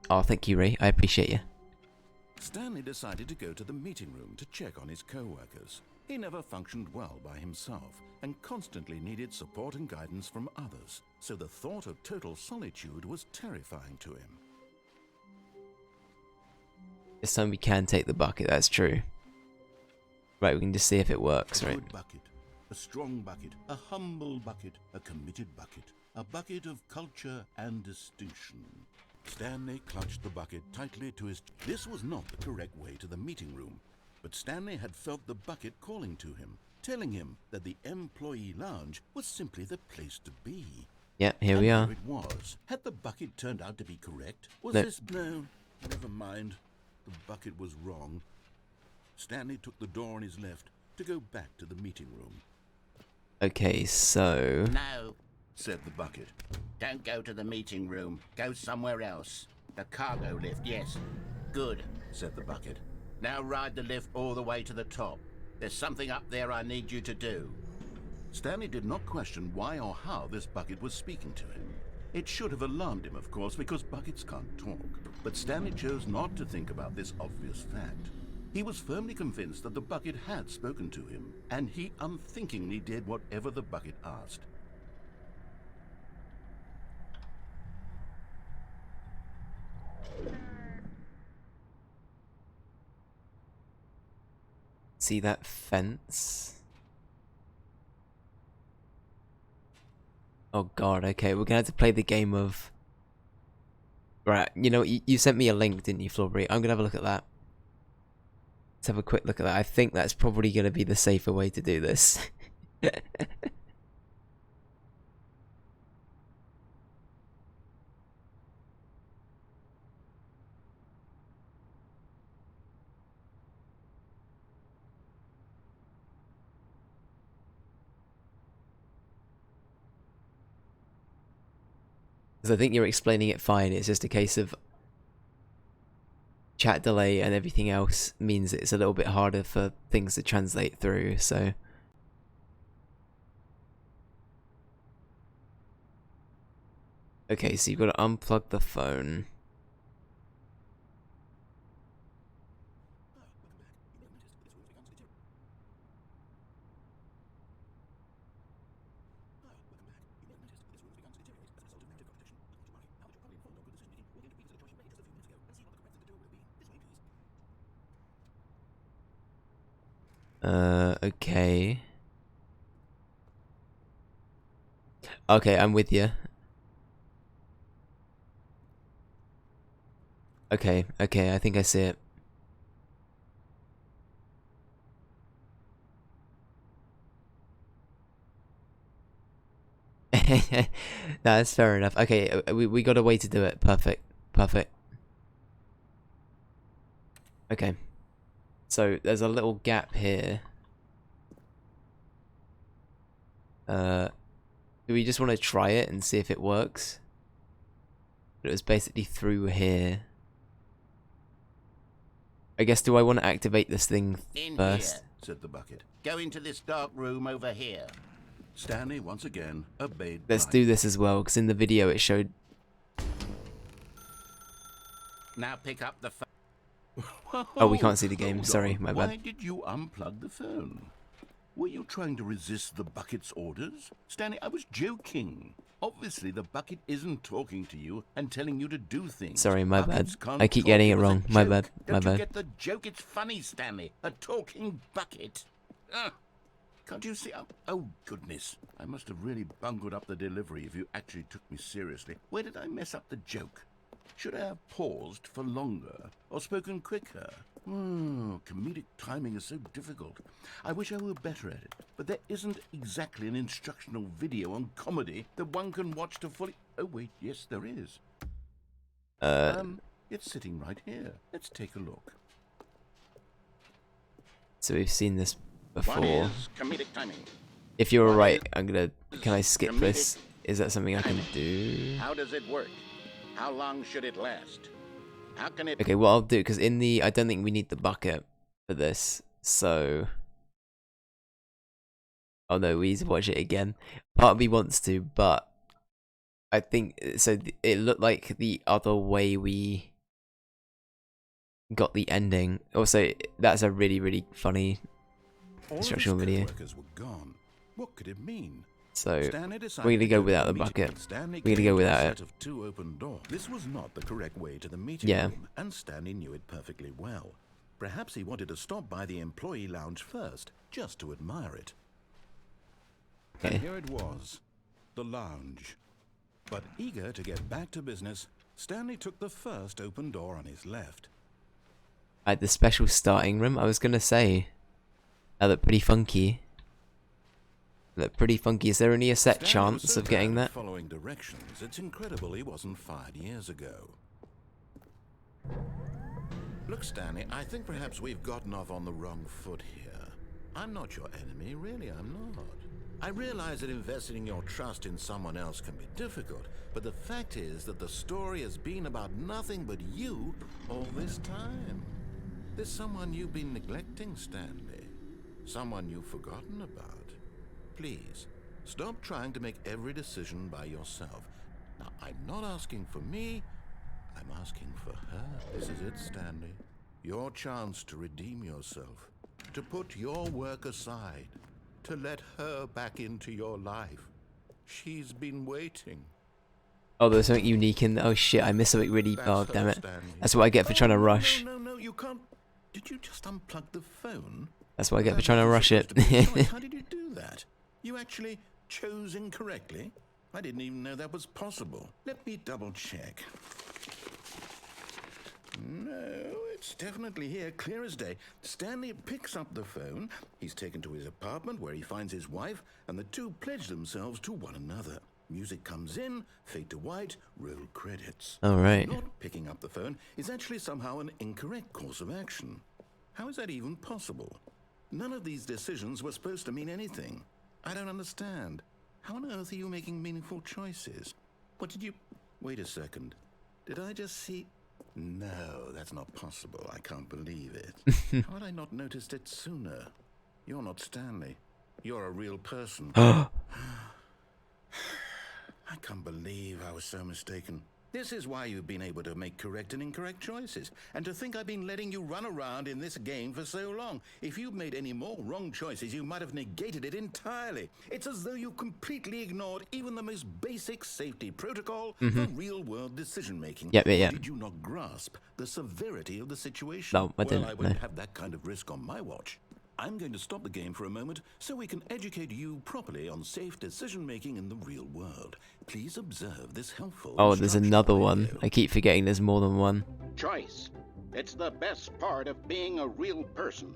Oh, thank you, Ray. I appreciate you. Stanley decided to go to the meeting room to check on his co-workers. He never functioned well by himself and constantly needed support and guidance from others, so the thought of total solitude was terrifying to him. This time we can take the bucket, that's true. Right, we can just see if it works, A right? good bucket, a strong bucket, a humble bucket, a committed bucket, a bucket of culture and distinction. Stanley clutched the bucket tightly to his... This was not the correct way to the meeting room, but Stanley had felt the bucket calling to him, telling him that the employee lounge was simply the place to be. Yeah, here we And are. there it was. Had the bucket turned out to be correct? Was No. this... No, never mind. The bucket was wrong. Stanley took the door on his left to go back to the meeting room. Okay, so No, Said the bucket. don't go to the meeting room. Go somewhere else. The cargo lift, yes. Good. Said the bucket. Now ride the lift all the way to the top. There's something up there I need you to do. Stanley did not question why or how this bucket was speaking to him. It should have alarmed him, of course, because buckets can't talk. But Stanley chose not to think about this obvious fact. He was firmly convinced that the bucket had spoken to him, and he unthinkingly did whatever the bucket asked. see that fence? Oh god, okay, we're gonna have to play the game of... Right, you know, you sent me a link, didn't you, Flauberry? I'm gonna have a look at that. Let's have a quick look at that. I think that's probably gonna be the safer way to do this. Because I think you're explaining it fine, it's just a case of... chat delay and everything else means it's a little bit harder for things to translate through, so... Okay, so you've got to unplug the phone. Okay. Okay, I'm with you. Okay, I think I see it. That's fair enough. Okay, we got a way to do it. Perfect. Okay. So there's a little gap here. Do we just want to try it and see if it works? It was basically through here. I guess, do I want to activate this thing In first? here, said the bucket. Go into this dark room over here. Stanley once again obeyed. Let's do this as well, because in the video it showed... Now pick up the phone. Oh, we can't see the game. Hold Sorry, on. my Why bad. did you unplug the phone? Were you trying to resist the bucket's orders? Stanley, I was joking. Obviously, the bucket isn't talking to you and telling you to do things. Sorry, my bad. Buckets can't I keep talk. getting it was a wrong. My joke. bad. Don't My you bad. get the joke? It's funny, Stanley. A talking bucket. Can't you see? Oh, goodness. I must have really bungled up the delivery if you actually took me seriously. Where did I mess up the joke? Should I have paused for longer or spoken quicker? Comedic timing is so difficult. I wish I were better at it, but there isn't exactly an instructional video on comedy that one can watch to fully... Oh, wait, yes, there is. It's sitting right here. Let's take a look. So we've seen this What before. is comedic timing? If you're What right, is I'm gonna... Can I skip comedic this? Is that something I can timing? do? How does it work? How long should it last? How can it... Okay, what I'll do, because in the... I don't think we need the bucket for this, so... Oh no, we need to watch it again. Part of me wants to, but... I think... So it looked like the other way we... got the ending. Also, that's a really, really funny All instructional of his video. co-workers were gone. What could it mean? So... Stanley decided We're gonna to go to without the meeting bucket. when Stanley We're gonna came go to a without set it. of 2 open doors. This was not the correct way to the meeting Yeah. room, and Stanley knew it perfectly well. Perhaps he wanted to stop by the employee lounge first, just to admire it. Okay. And here it was, the lounge. But eager to get back to business, Stanley took the first open door on his left. At the special starting room, I was gonna say. That looked pretty funky. Look pretty funky. Is there only a set Stanley was chance so of getting bad that? at following directions, it's incredible he wasn't fired years ago. Look, Stanley, I think perhaps we've gotten off on the wrong foot here. I'm not your enemy, really, I'm not. I realize that investing your trust in someone else can be difficult, but the fact is that the story has been about nothing but you all this time. There's someone you've been neglecting, Stanley. Someone you've forgotten about. Please, stop trying to make every decision by yourself. Now, I'm not asking for me, I'm asking for her. This is it, Stanley. Your chance to redeem yourself. To put your work aside. To let her back into your life. She's been waiting. Oh, there's something unique in there. Oh shit, I missed something really... That's Oh, her, damn it. Stanley. That's what I get for trying to No, rush. No, you can't. Did you just unplug the phone? That's what I get for That trying to wasn't rush it. supposed to be a choice. How did you do that? You actually chose incorrectly? I didn't even know that was possible. Let me double check. No, it's definitely here, clear as day. Stanley picks up the phone. He's taken to his apartment where he finds his wife, and the two pledge themselves to one another. Music comes in, fade to white, roll credits. Alright. Not picking up the phone is actually somehow an incorrect course of action. How is that even possible? None of these decisions were supposed to mean anything. I don't understand. How on earth are you making meaningful choices? What did you... Wait a second. Did I just see... No, that's not possible. I can't believe it. How had I not noticed it sooner? You're not Stanley. You're a real person. I can't believe I was so mistaken. This is why you've been able to make correct and incorrect choices. And to think I've been letting you run around in this game for so long. If you'd made any more wrong choices, you might have negated it entirely. It's as though you completely ignored even the most basic safety protocol for real-world decision-making. Yep. Or did you not grasp the severity of the situation? No, I didn't. I won't have that kind of risk on my watch. I'm going to stop the game for a moment so we can educate you properly on safe decision-making in the real world. Please observe this helpful Oh, there's another instructional one. video. I keep forgetting there's more than one. Choice. It's the best part of being a real person.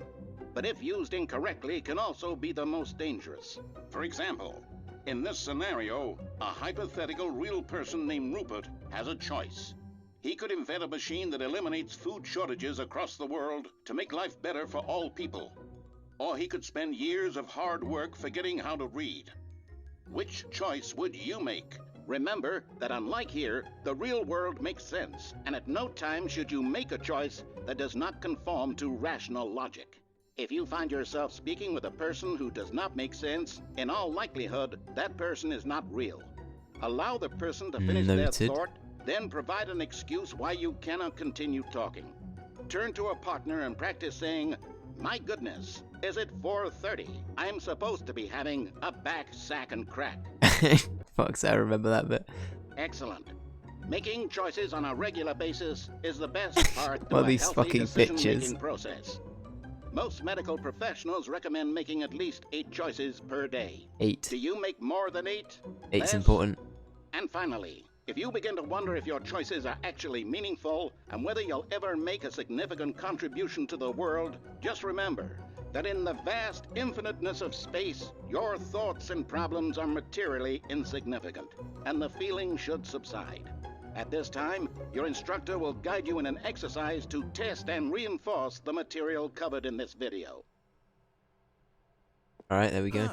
But if used incorrectly, can also be the most dangerous. For example, in this scenario, a hypothetical real person named Rupert has a choice. He could invent a machine that eliminates food shortages across the world to make life better for all people. Or he could spend years of hard work forgetting how to read. Which choice would you make? Remember that unlike here, the real world makes sense, and at no time should you make a choice that does not conform to rational logic. If you find yourself speaking with a person who does not make sense, in all likelihood, that person is not real. Allow the person to finish their Noted. thought, then provide an excuse why you cannot continue talking. Turn to a partner and practice saying, "My goodness, is it 4:30? I'm supposed to be having a back, sack, and crack." Fuck, I remember that bit. Excellent. Making choices on a regular basis is the best part Well, of a these healthy fucking decision-making bitches. process. Most medical professionals recommend making at least 8 choices per day. 8. Do you make more than 8? 8's Less? important. And finally, if you begin to wonder if your choices are actually meaningful and whether you'll ever make a significant contribution to the world, just remember that in the vast infiniteness of space, your thoughts and problems are materially insignificant, and the feeling should subside. At this time, your instructor will guide you in an exercise to test and reinforce the material covered in this video. Alright, there we go.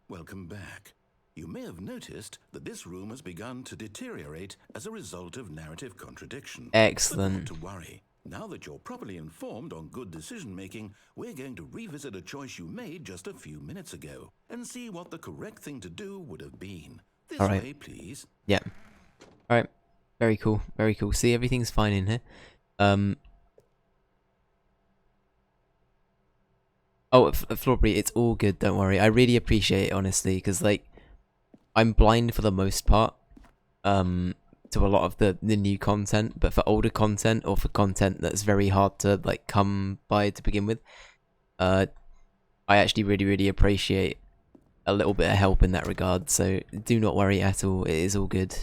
Welcome back. You may have noticed that this room has begun to deteriorate as a result of narrative contradiction. Excellent. But not to worry. Now that you're properly informed on good decision-making, we're going to revisit a choice you made just a few minutes ago and see what the correct thing to do would have been. This All right. way, please. Yeah. Alright. Very cool. Very cool. See, everything's fine in here. Oh, Florbury, it's all good, don't worry. I really appreciate it, honestly, because, like, I'm blind for the most part, to a lot of the new content, but for older content, or for content that's very hard to, like, come by to begin with, I actually really appreciate a little bit of help in that regard, so do not worry at all, it is all good.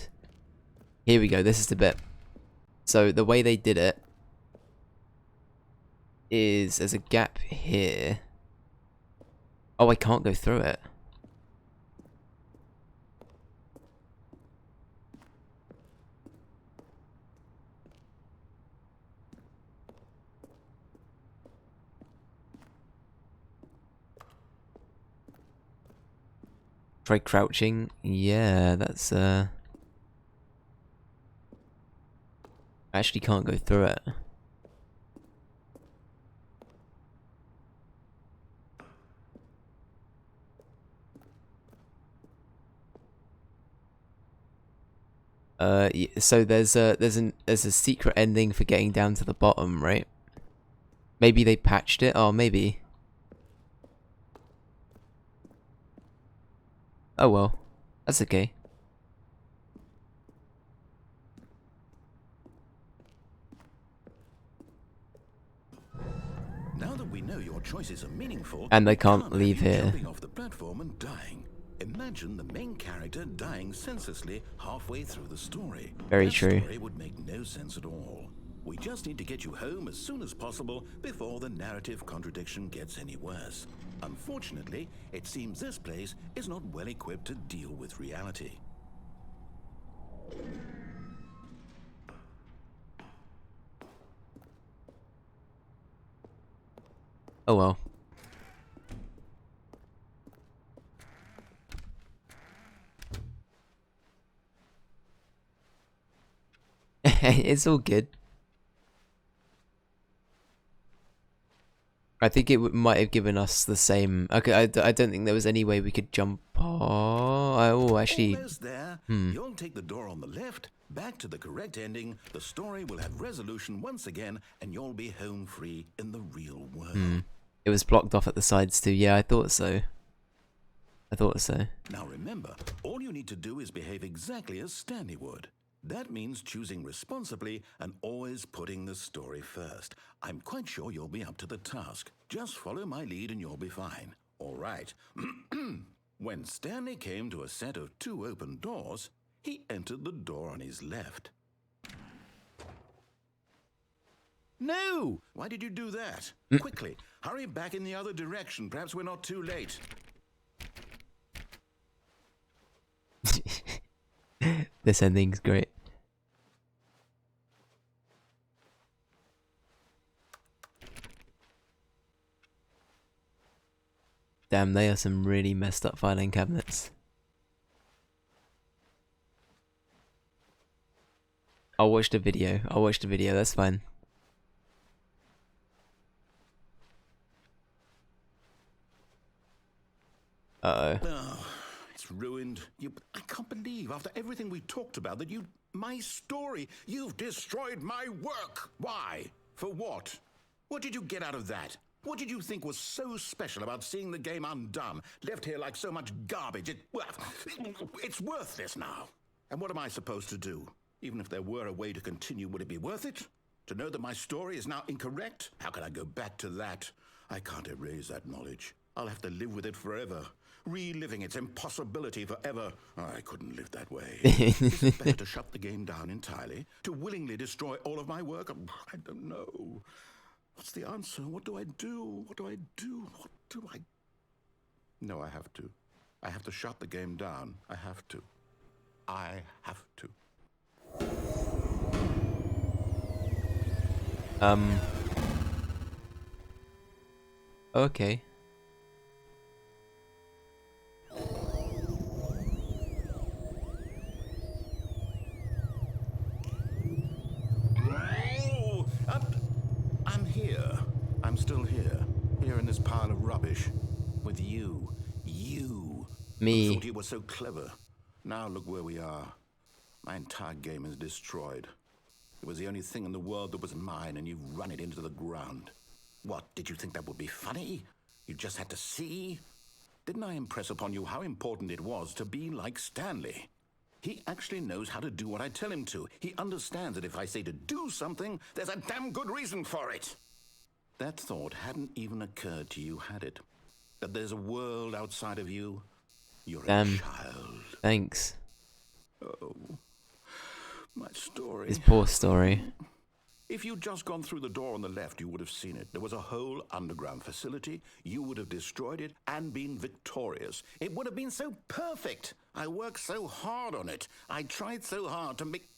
Here we go, this is the bit. So, the way they did it is, there's a gap here. Oh, I can't go through it. Try crouching. Yeah, that's I actually can't go through it. So there's a secret ending for getting down to the bottom, right? Maybe they patched it. Oh, maybe. Oh well, that's okay. Now that we know your choices are meaningful, And they we can't have leave you here. jumping off the platform and dying. Imagine the main character dying senselessly halfway through the story. Very That true. story would make no sense at all. We just need to get you home as soon as possible before the narrative contradiction gets any worse. Unfortunately, it seems this place is not well equipped to deal with reality. Oh well. It's all good. I think it might have given us the same. Okay, I don't think there was any way we could jump. Oh, actually. Almost there. You'll take the door on the left, back to the correct ending. The story will have resolution once again, and you'll be home free in the real world. It was blocked off at the sides too. Yeah, I thought so. Now remember, all you need to do is behave exactly as Stanley would. That means choosing responsibly and always putting the story first. I'm quite sure you'll be up to the task. Just follow my lead and you'll be fine. All right. When Stanley came to a set of 2 open doors, he entered the door on his left. No! Why did you do that? Quickly, hurry back in the other direction. Perhaps we're not too late. This ending's great. Damn, they are some really messed up filing cabinets. I'll watch the video. That's fine. Uh-oh. Oh, it's ruined. I can't believe, after everything we talked about, that my story, you've destroyed my work. Why? For what? What did you get out of that? What did you think was so special about seeing the game undone, left here like so much garbage? It's worthless now. And what am I supposed to do? Even if there were a way to continue, would it be worth it? To know that my story is now incorrect? How can I go back to that? I can't erase that knowledge. I'll have to live with it forever. Reliving its impossibility forever. I couldn't live that way. Is it better to shut the game down entirely? To willingly destroy all of my work? I don't know. What's the answer? What do I do? No, I have to. I have to shut the game down. I have to. Okay. Oh, I'm here. I'm still here. Here in this pile of rubbish. With you. You. Me. Who thought you were so clever. Now look where we are. My entire game is destroyed. It was the only thing in the world that was mine, and you've run it into the ground. What, did you think that would be funny? You just had to see? Didn't I impress upon you how important it was to be like Stanley? He actually knows how to do what I tell him to. He understands that if I say to do something, there's a damn good reason for it. That thought hadn't even occurred to you, had it? That there's a world outside of you? You're a child. Thanks. Oh, my story. This poor story. If you'd just gone through the door on the left, you would have seen it. There was a whole underground facility. You would have destroyed it and been victorious. It would have been so perfect. I worked so hard on it. I tried so hard to make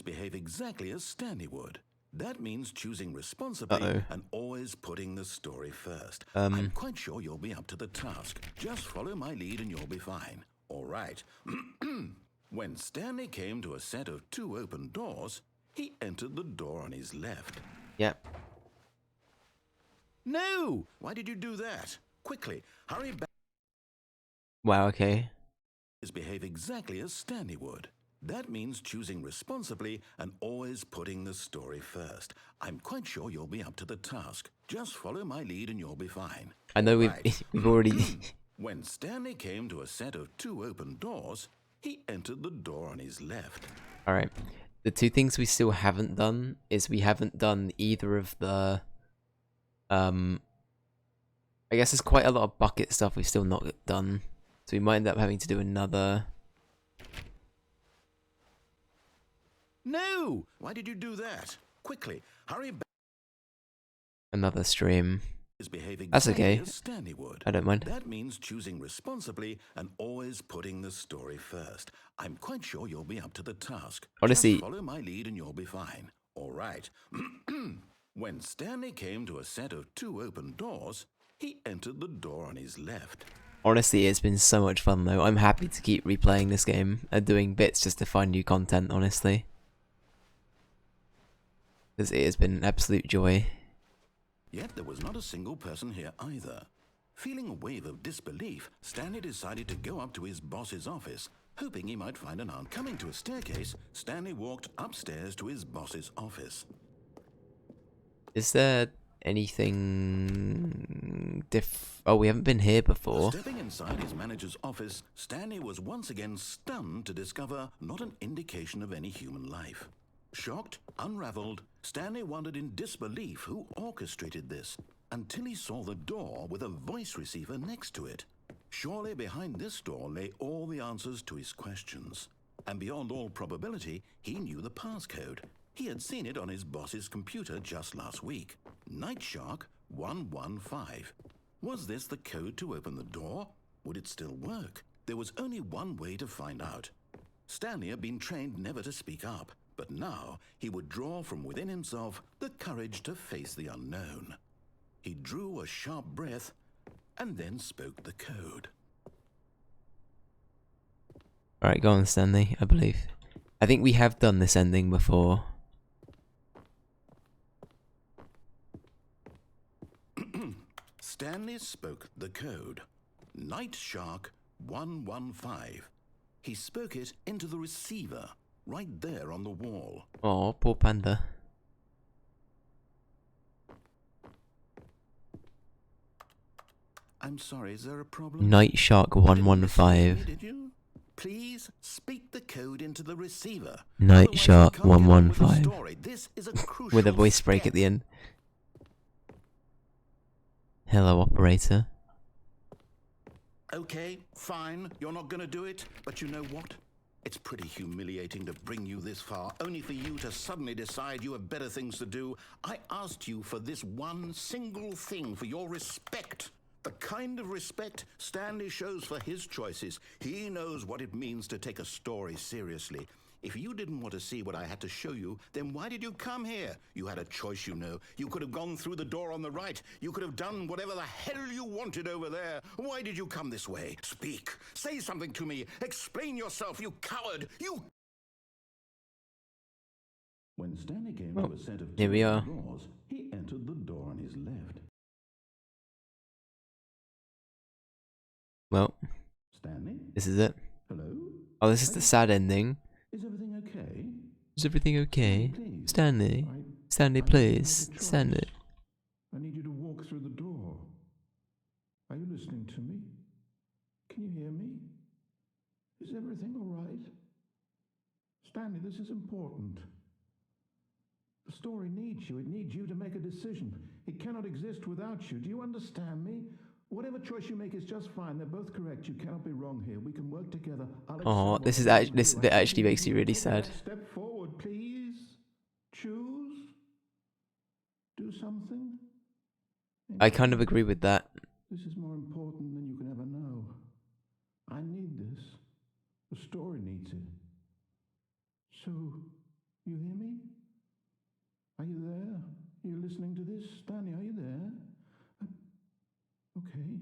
behave exactly as Stanley would. That means choosing responsibly and always putting the story first. I'm quite sure you'll be up to the task. Just follow my lead and you'll be fine. All right. When Stanley came to a set of 2 open doors, he entered the door on his left. Yep. No! Why did you do that? Quickly, hurry back. Wow, okay. Behave exactly as Stanley would. That means choosing responsibly and always putting the story first. I'm quite sure you'll be up to the task. Just follow my lead and you'll be fine. I know Right. we've already... When Stanley came to a set of 2 open doors, he entered the door on his left. Alright. The 2 things we still haven't done is we haven't done either of the... I guess there's quite a lot of bucket stuff we've still not done. So we might end up having to do another... No! Why did you do that? Quickly, hurry back. Another stream. Behaving That's okay. as Stanley would. I don't mind. That means choosing responsibly and always putting the story first. I'm quite sure you'll be up to the task. Honestly... Just follow my lead and you'll be fine. All right. When Stanley came to a set of 2 open doors, he entered the door on his left. Honestly, it's been so much fun though. I'm happy to keep replaying this game and doing bits just to find new content, honestly. Because it has been an absolute joy. Yet there was not a single person here either. Feeling a wave of disbelief, Stanley decided to go up to his boss's office, hoping he might find an aunt. Coming to a staircase, Stanley walked upstairs to his boss's office. Is there anything Oh, we haven't been here before. Stepping inside his manager's office, Stanley was once again stunned to discover not an indication of any human life. Shocked, unraveled, Stanley wondered in disbelief who orchestrated this, until he saw the door with a voice receiver next to it. Surely behind this door lay all the answers to his questions. And beyond all probability, he knew the passcode. He had seen it on his boss's computer just last week. Night Shark 115. Was this the code to open the door? Would it still work? There was only one way to find out. Stanley had been trained never to speak up, but now he would draw from within himself the courage to face the unknown. He drew a sharp breath and then spoke the code. Alright, go on, Stanley, I believe. I think we have done this ending before. Stanley spoke the code. Night Shark 115. He spoke it into the receiver, right there on the wall. Oh, poor panda. I'm sorry, is there a problem? Night Shark You didn't listen to me, 115. did you? Please speak the code into the receiver. Night Otherwise Shark we can't get on with the 115. story. This is a crucial With a voice break step. at the end. Hello, operator. Okay, fine, you're not gonna do it, but you know what? It's pretty humiliating to bring you this far, only for you to suddenly decide you have better things to do. I asked you for this one single thing, for your respect. The kind of respect Stanley shows for his choices. He knows what it means to take a story seriously. If you didn't want to see what I had to show you, then why did you come here? You had a choice, you know. You could have gone through the door on the right. You could have done whatever the hell you wanted over there. Why did you come this way? Speak. Say something to me. Explain yourself, you coward. You... When Stanley came Well, to a set of here we are. doors, he entered the door on his left. Well, Stanley? this is it. Hello? Oh, this is the sad ending. Is everything okay? Is everything okay? Please. Stanley. Stanley, please. Stanley. I need you to walk through the door. Are you listening to me? Can you hear me? Is everything all right? Stanley, this is important. The story needs you. It needs you to make a decision. It cannot exist without you. Do you understand me? Whatever choice you make is just fine. They're both correct. You cannot be wrong here. We can work together. Oh, this is actually this bit actually makes you really sad. Step forward, please. Choose. Do something. I kind of agree with that. This is more important than you can ever know. I need this. The story needs it. So, you hear me? Are you there? Are you listening to this? Stanley, are you there? Okay.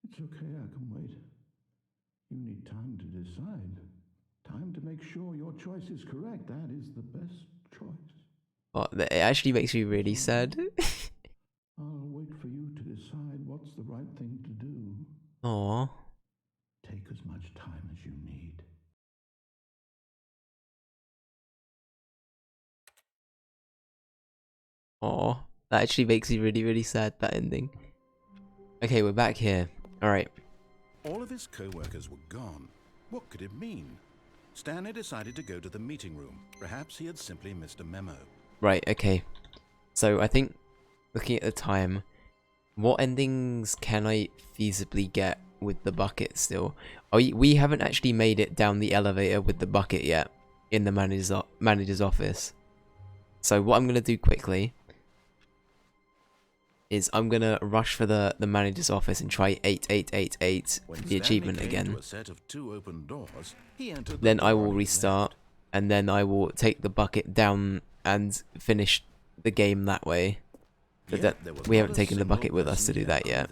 It's okay, I can wait. You need time to decide. Time to make sure your choice is correct. That is the best choice. Oh, it actually makes me really sad. I'll wait for you to decide what's the right thing to do. Aw. Take as much time as you need. Aw. That actually makes me really, really sad, that ending. Okay, we're back here. Alright. All of his co-workers were gone. What could it mean? Stanley decided to go to the meeting room. Perhaps he had simply missed a memo. Right, okay. So, I think, looking at the time, what endings can I feasibly get with the bucket still? Oh, we haven't actually made it down the elevator with the bucket yet, in the manager's office. So, what I'm going to do quickly is I'm going to rush for the manager's office and try 8888 for the achievement again. Then I will restart, and then I will take the bucket down and finish the game that way. But we haven't taken the bucket with us to do that yet.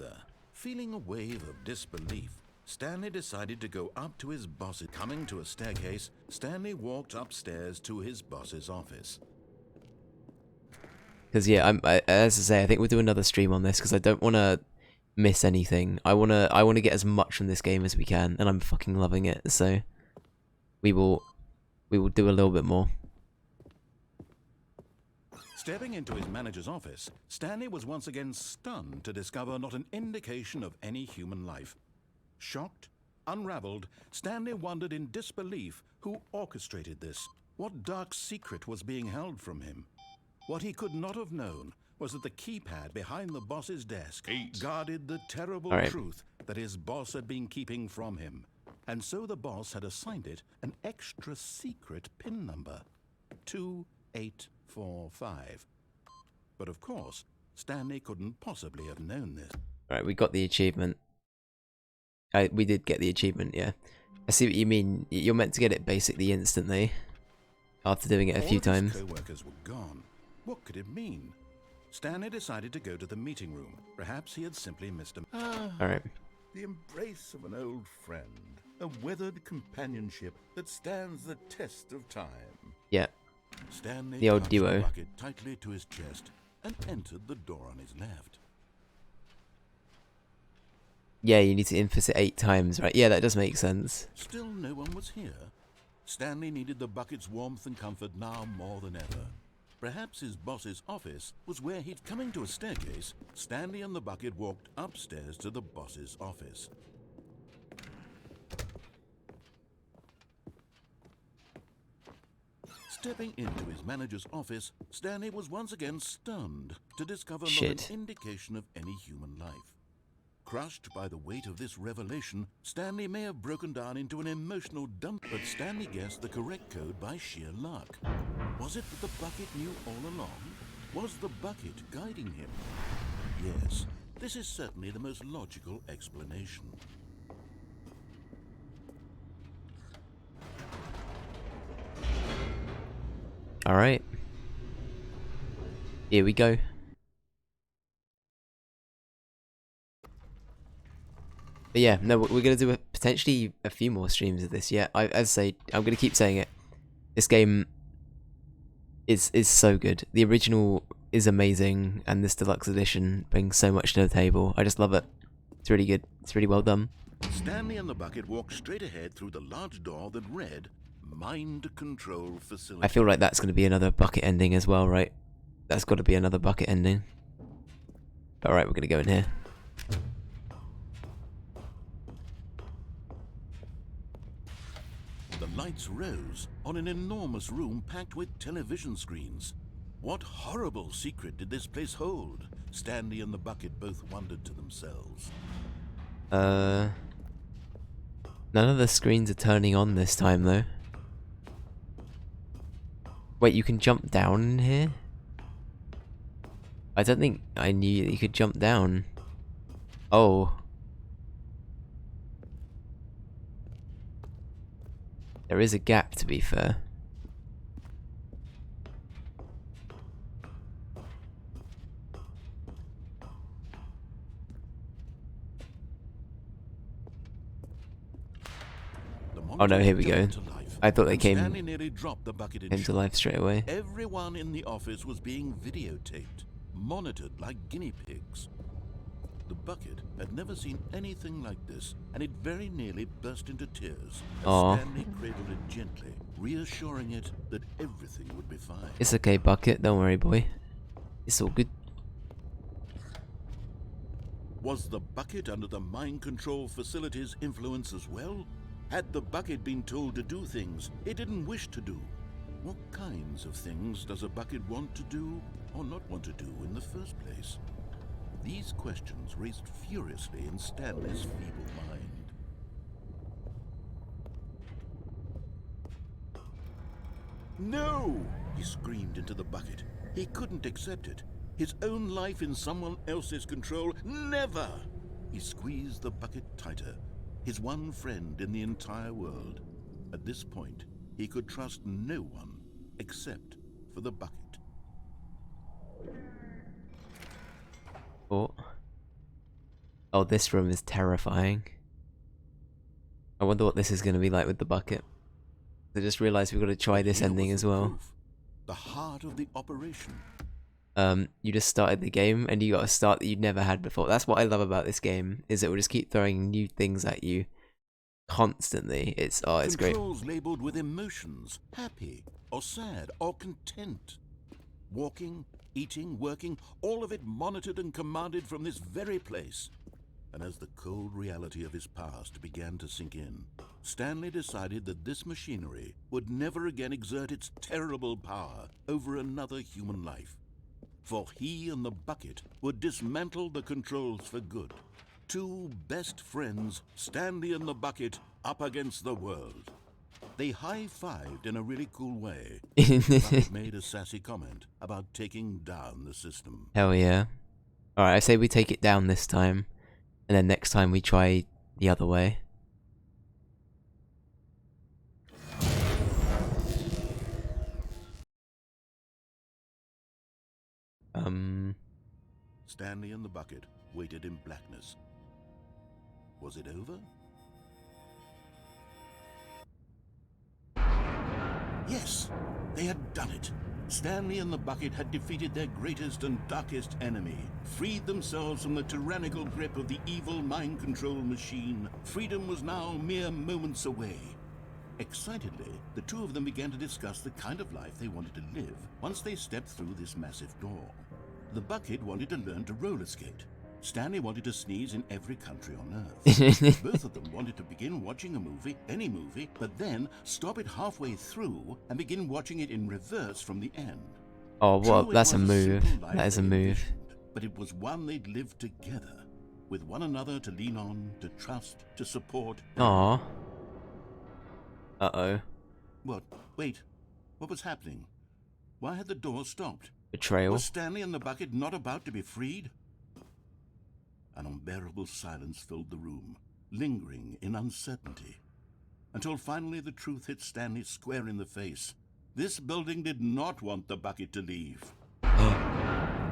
Feeling a wave of disbelief, Stanley decided to go up to his boss. Coming to a staircase, Stanley walked upstairs to his boss's office. Because yeah, as I say, I think we'll do another stream on this because I don't want to miss anything. I wanna get as much from this game as we can, and I'm fucking loving it. So we will do a little bit more. Stepping into his manager's office, Stanley was once again stunned to discover not an indication of any human life. Shocked, unraveled, Stanley wondered in disbelief who orchestrated this. What dark secret was being held from him? What he could not have known was that the keypad behind the boss's desk 8. guarded the terrible All right. truth that his boss had been keeping from him. And so the boss had assigned it an extra secret PIN number, 2845. But of course, Stanley couldn't possibly have known this. Alright, we got the achievement. We did get the achievement, yeah. I see what you mean. You're meant to get it basically instantly after doing it a few All of his times. co-workers were gone. What could it mean? Stanley decided to go to the meeting room. Perhaps he had simply missed him. Alright. The embrace of an old friend, a weathered companionship that stands the test of time. Yeah. Stanley The old clutched duo. the bucket tightly to his chest and entered the door on his left. Yeah, you need to input it 8 times, right? Yeah, that does make sense. Still no one was here. Stanley needed the bucket's warmth and comfort now more than ever. Perhaps his boss's office was where he'd coming to a staircase. Stanley and the bucket walked upstairs to the boss's office. Stepping into his manager's office, Stanley was once again stunned to discover not Shit. an indication of any human life. Crushed by the weight of this revelation, Stanley may have broken down into an emotional dump, but Stanley guessed the correct code by sheer luck. Was it that the bucket knew all along? Was the bucket guiding him? Yes, this is certainly the most logical explanation. Alright. Here we go. But yeah, no, we're gonna do potentially a few more streams of this. Yeah, as I say, I'm gonna keep saying it. This game is so good. The original is amazing, and this deluxe edition brings so much to the table. I just love it. It's really good. It's really well done. Stanley and the bucket walked straight ahead through the large door that read Mind Control Facility. I feel like that's gonna be another bucket ending as well, right? That's got to be another bucket ending. Alright, we're gonna go in here. The lights rose on an enormous room packed with television screens. What horrible secret did this place hold? Stanley and the bucket both wondered to themselves. None of the screens are turning on this time though. Wait, you can jump down in here? I don't think I knew that you could jump down. Oh. There is a gap, to be fair. Oh no, here we go. I thought they came to life straight away. Everyone in the office was being videotaped, monitored like guinea pigs. The bucket had never seen anything like this, and it very nearly burst into tears as Aw. Stanley cradled it gently, reassuring it that everything would be fine. It's okay, bucket. Don't worry, boy. It's all good. Was the bucket under the mind control facility's influence as well? Had the bucket been told to do things it didn't wish to do? What kinds of things does a bucket want to do or not want to do in the first place? These questions raced furiously in Stanley's feeble mind. No! He screamed into the bucket. He couldn't accept it. His own life in someone else's control, never! He squeezed the bucket tighter. His one friend in the entire world. At this point, he could trust no one except for the bucket. Oh, this room is terrifying. I wonder what this is going to be like with the bucket. I just realised we've got to try this Here ending was as the well. proof, the heart of the operation. you just started the game and you got a start that you'd never had before. That's what I love about this game, is it will just keep throwing new things at you constantly. It's great. Controls labeled with emotions, happy or sad or content. Walking, eating, working, all of it monitored and commanded from this very place. And as the cold reality of his past began to sink in, Stanley decided that this machinery would never again exert its terrible power over another human life. For he and the bucket would dismantle the controls for good. Two best friends, Stanley and the bucket, up against the world. They high-fived in a really cool way. The bucket made a sassy comment about taking down the system. Hell yeah. Alright, I say we take it down this time, and then next time we try the other way. Stanley and the bucket waited in blackness. Was it over? Yes, they had done it. Stanley and the bucket had defeated their greatest and darkest enemy, freed themselves from the tyrannical grip of the evil mind control machine. Freedom was now mere moments away. Excitedly, the two of them began to discuss the kind of life they wanted to live once they stepped through this massive door. The bucket wanted to learn to roller skate. Stanley wanted to sneeze in every country on Earth. Both of them wanted to begin watching a movie, any movie, but then stop it halfway through and begin watching it in reverse from the end. Oh, well, True, that's a it was move. simple life That is a they move. envisioned, but it was one they'd lived together, with one another to lean on, to trust, to support. Aw. Uh-oh. What? Wait. What was happening? Why had the door stopped? Betrayal. Was Stanley and the bucket not about to be freed? An unbearable silence filled the room, lingering in uncertainty, until finally the truth hit Stanley square in the face. This building did not want the bucket to leave.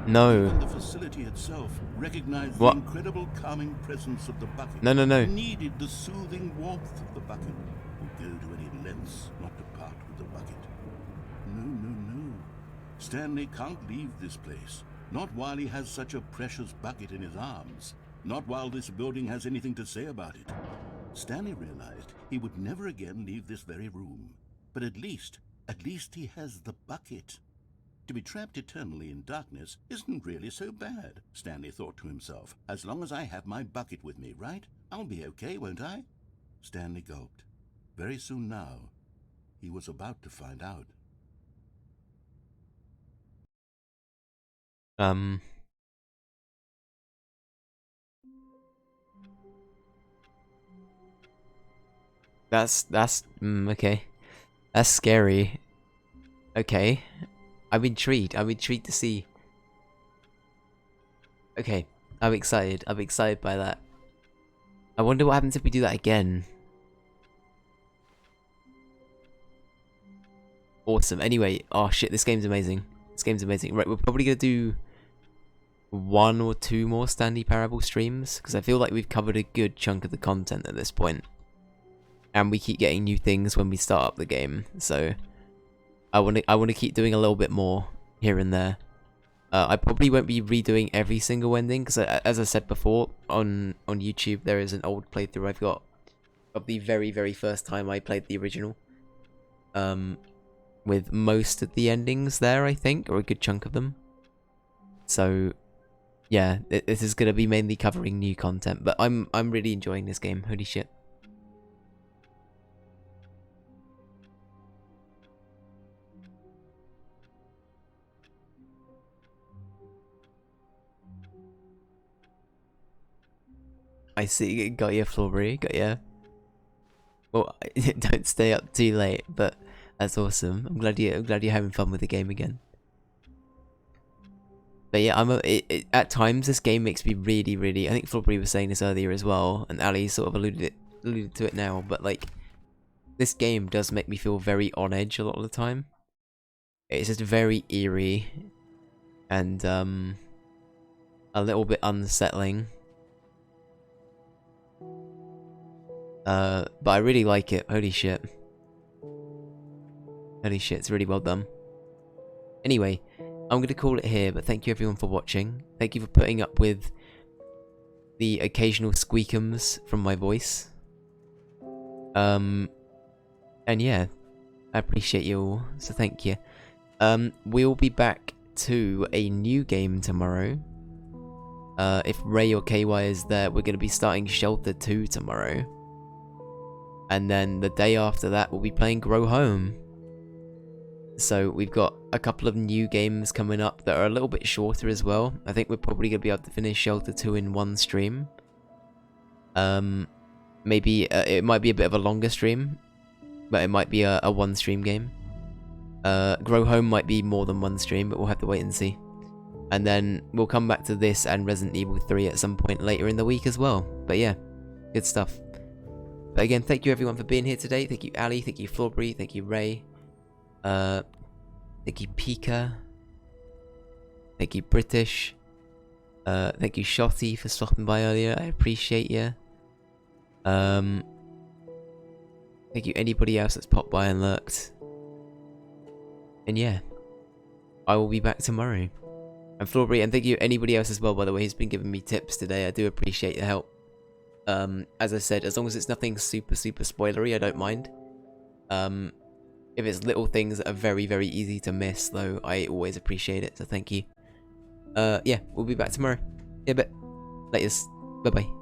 No. Even the facility itself recognized What? the incredible calming presence of the bucket. No, no, no. Needed the soothing warmth of the bucket. Would go to any lengths not to part with the bucket. No, no, no. Stanley can't leave this place. Not while he has such a precious bucket in his arms. Not while this building has anything to say about it. Stanley realized he would never again leave this very room. But at least he has the bucket. To be trapped eternally in darkness isn't really so bad, Stanley thought to himself. As long as I have my bucket with me, right? I'll be okay, won't I? Stanley gulped. Very soon now, he was about to find out. That's okay. That's scary. Okay. I'm intrigued. I'm intrigued to see. Okay. I'm excited. I'm excited by that. I wonder what happens if we do that again. Awesome. Anyway, oh shit, this game's amazing. This game's amazing. Right, we're probably gonna do 1 or 2 more Stanley Parable streams, because I feel like we've covered a good chunk of the content at this point. And we keep getting new things when we start up the game, so I want to keep doing a little bit more here and there. I probably won't be redoing every single ending, because as I said before, on YouTube there is an old playthrough I've got of the very, very first time I played the original. With most of the endings there, I think, or a good chunk of them. So, yeah, this is going to be mainly covering new content, but I'm really enjoying this game, holy shit. I see, got your Florbury, got ya. Well, don't stay up too late, but that's awesome. I'm glad you're having fun with the game again. But yeah, at times this game makes me really, really. I think Florbury was saying this earlier as well, and Ali sort of alluded to it now. But like, this game does make me feel very on edge a lot of the time. It's just very eerie, and a little bit unsettling. But I really like it. Holy shit. Holy shit, it's really well done. Anyway, I'm going to call it here, but thank you everyone for watching. Thank you for putting up with the occasional squeakums from my voice. And yeah, I appreciate you all, so thank you. We'll be back to a new game tomorrow. If Ray or KY is there, we're going to be starting Shelter 2 tomorrow. And then the day after that, we'll be playing Grow Home. So we've got a couple of new games coming up that are a little bit shorter as well. I think we're probably going to be able to finish Shelter 2 in one stream. Maybe it might be a bit of a longer stream, but it might be a one stream game. Grow Home might be more than one stream, but we'll have to wait and see. And then we'll come back to this and Resident Evil 3 at some point later in the week as well. But yeah, good stuff. But again, thank you everyone for being here today. Thank you Ali, thank you Flawbury, thank you Ray. Thank you Pika. Thank you British. Thank you Shotty for stopping by earlier. I appreciate you. Thank you anybody else that's popped by and lurked. And yeah, I will be back tomorrow. And Flawbury, and thank you anybody else as well, by the way, who's been giving me tips today. I do appreciate the help. As I said, as long as it's nothing super spoilery, I don't mind. If it's little things that are very easy to miss, though, I always appreciate it, so thank you. Yeah, we'll be back tomorrow. Yeah, but latest. Bye bye.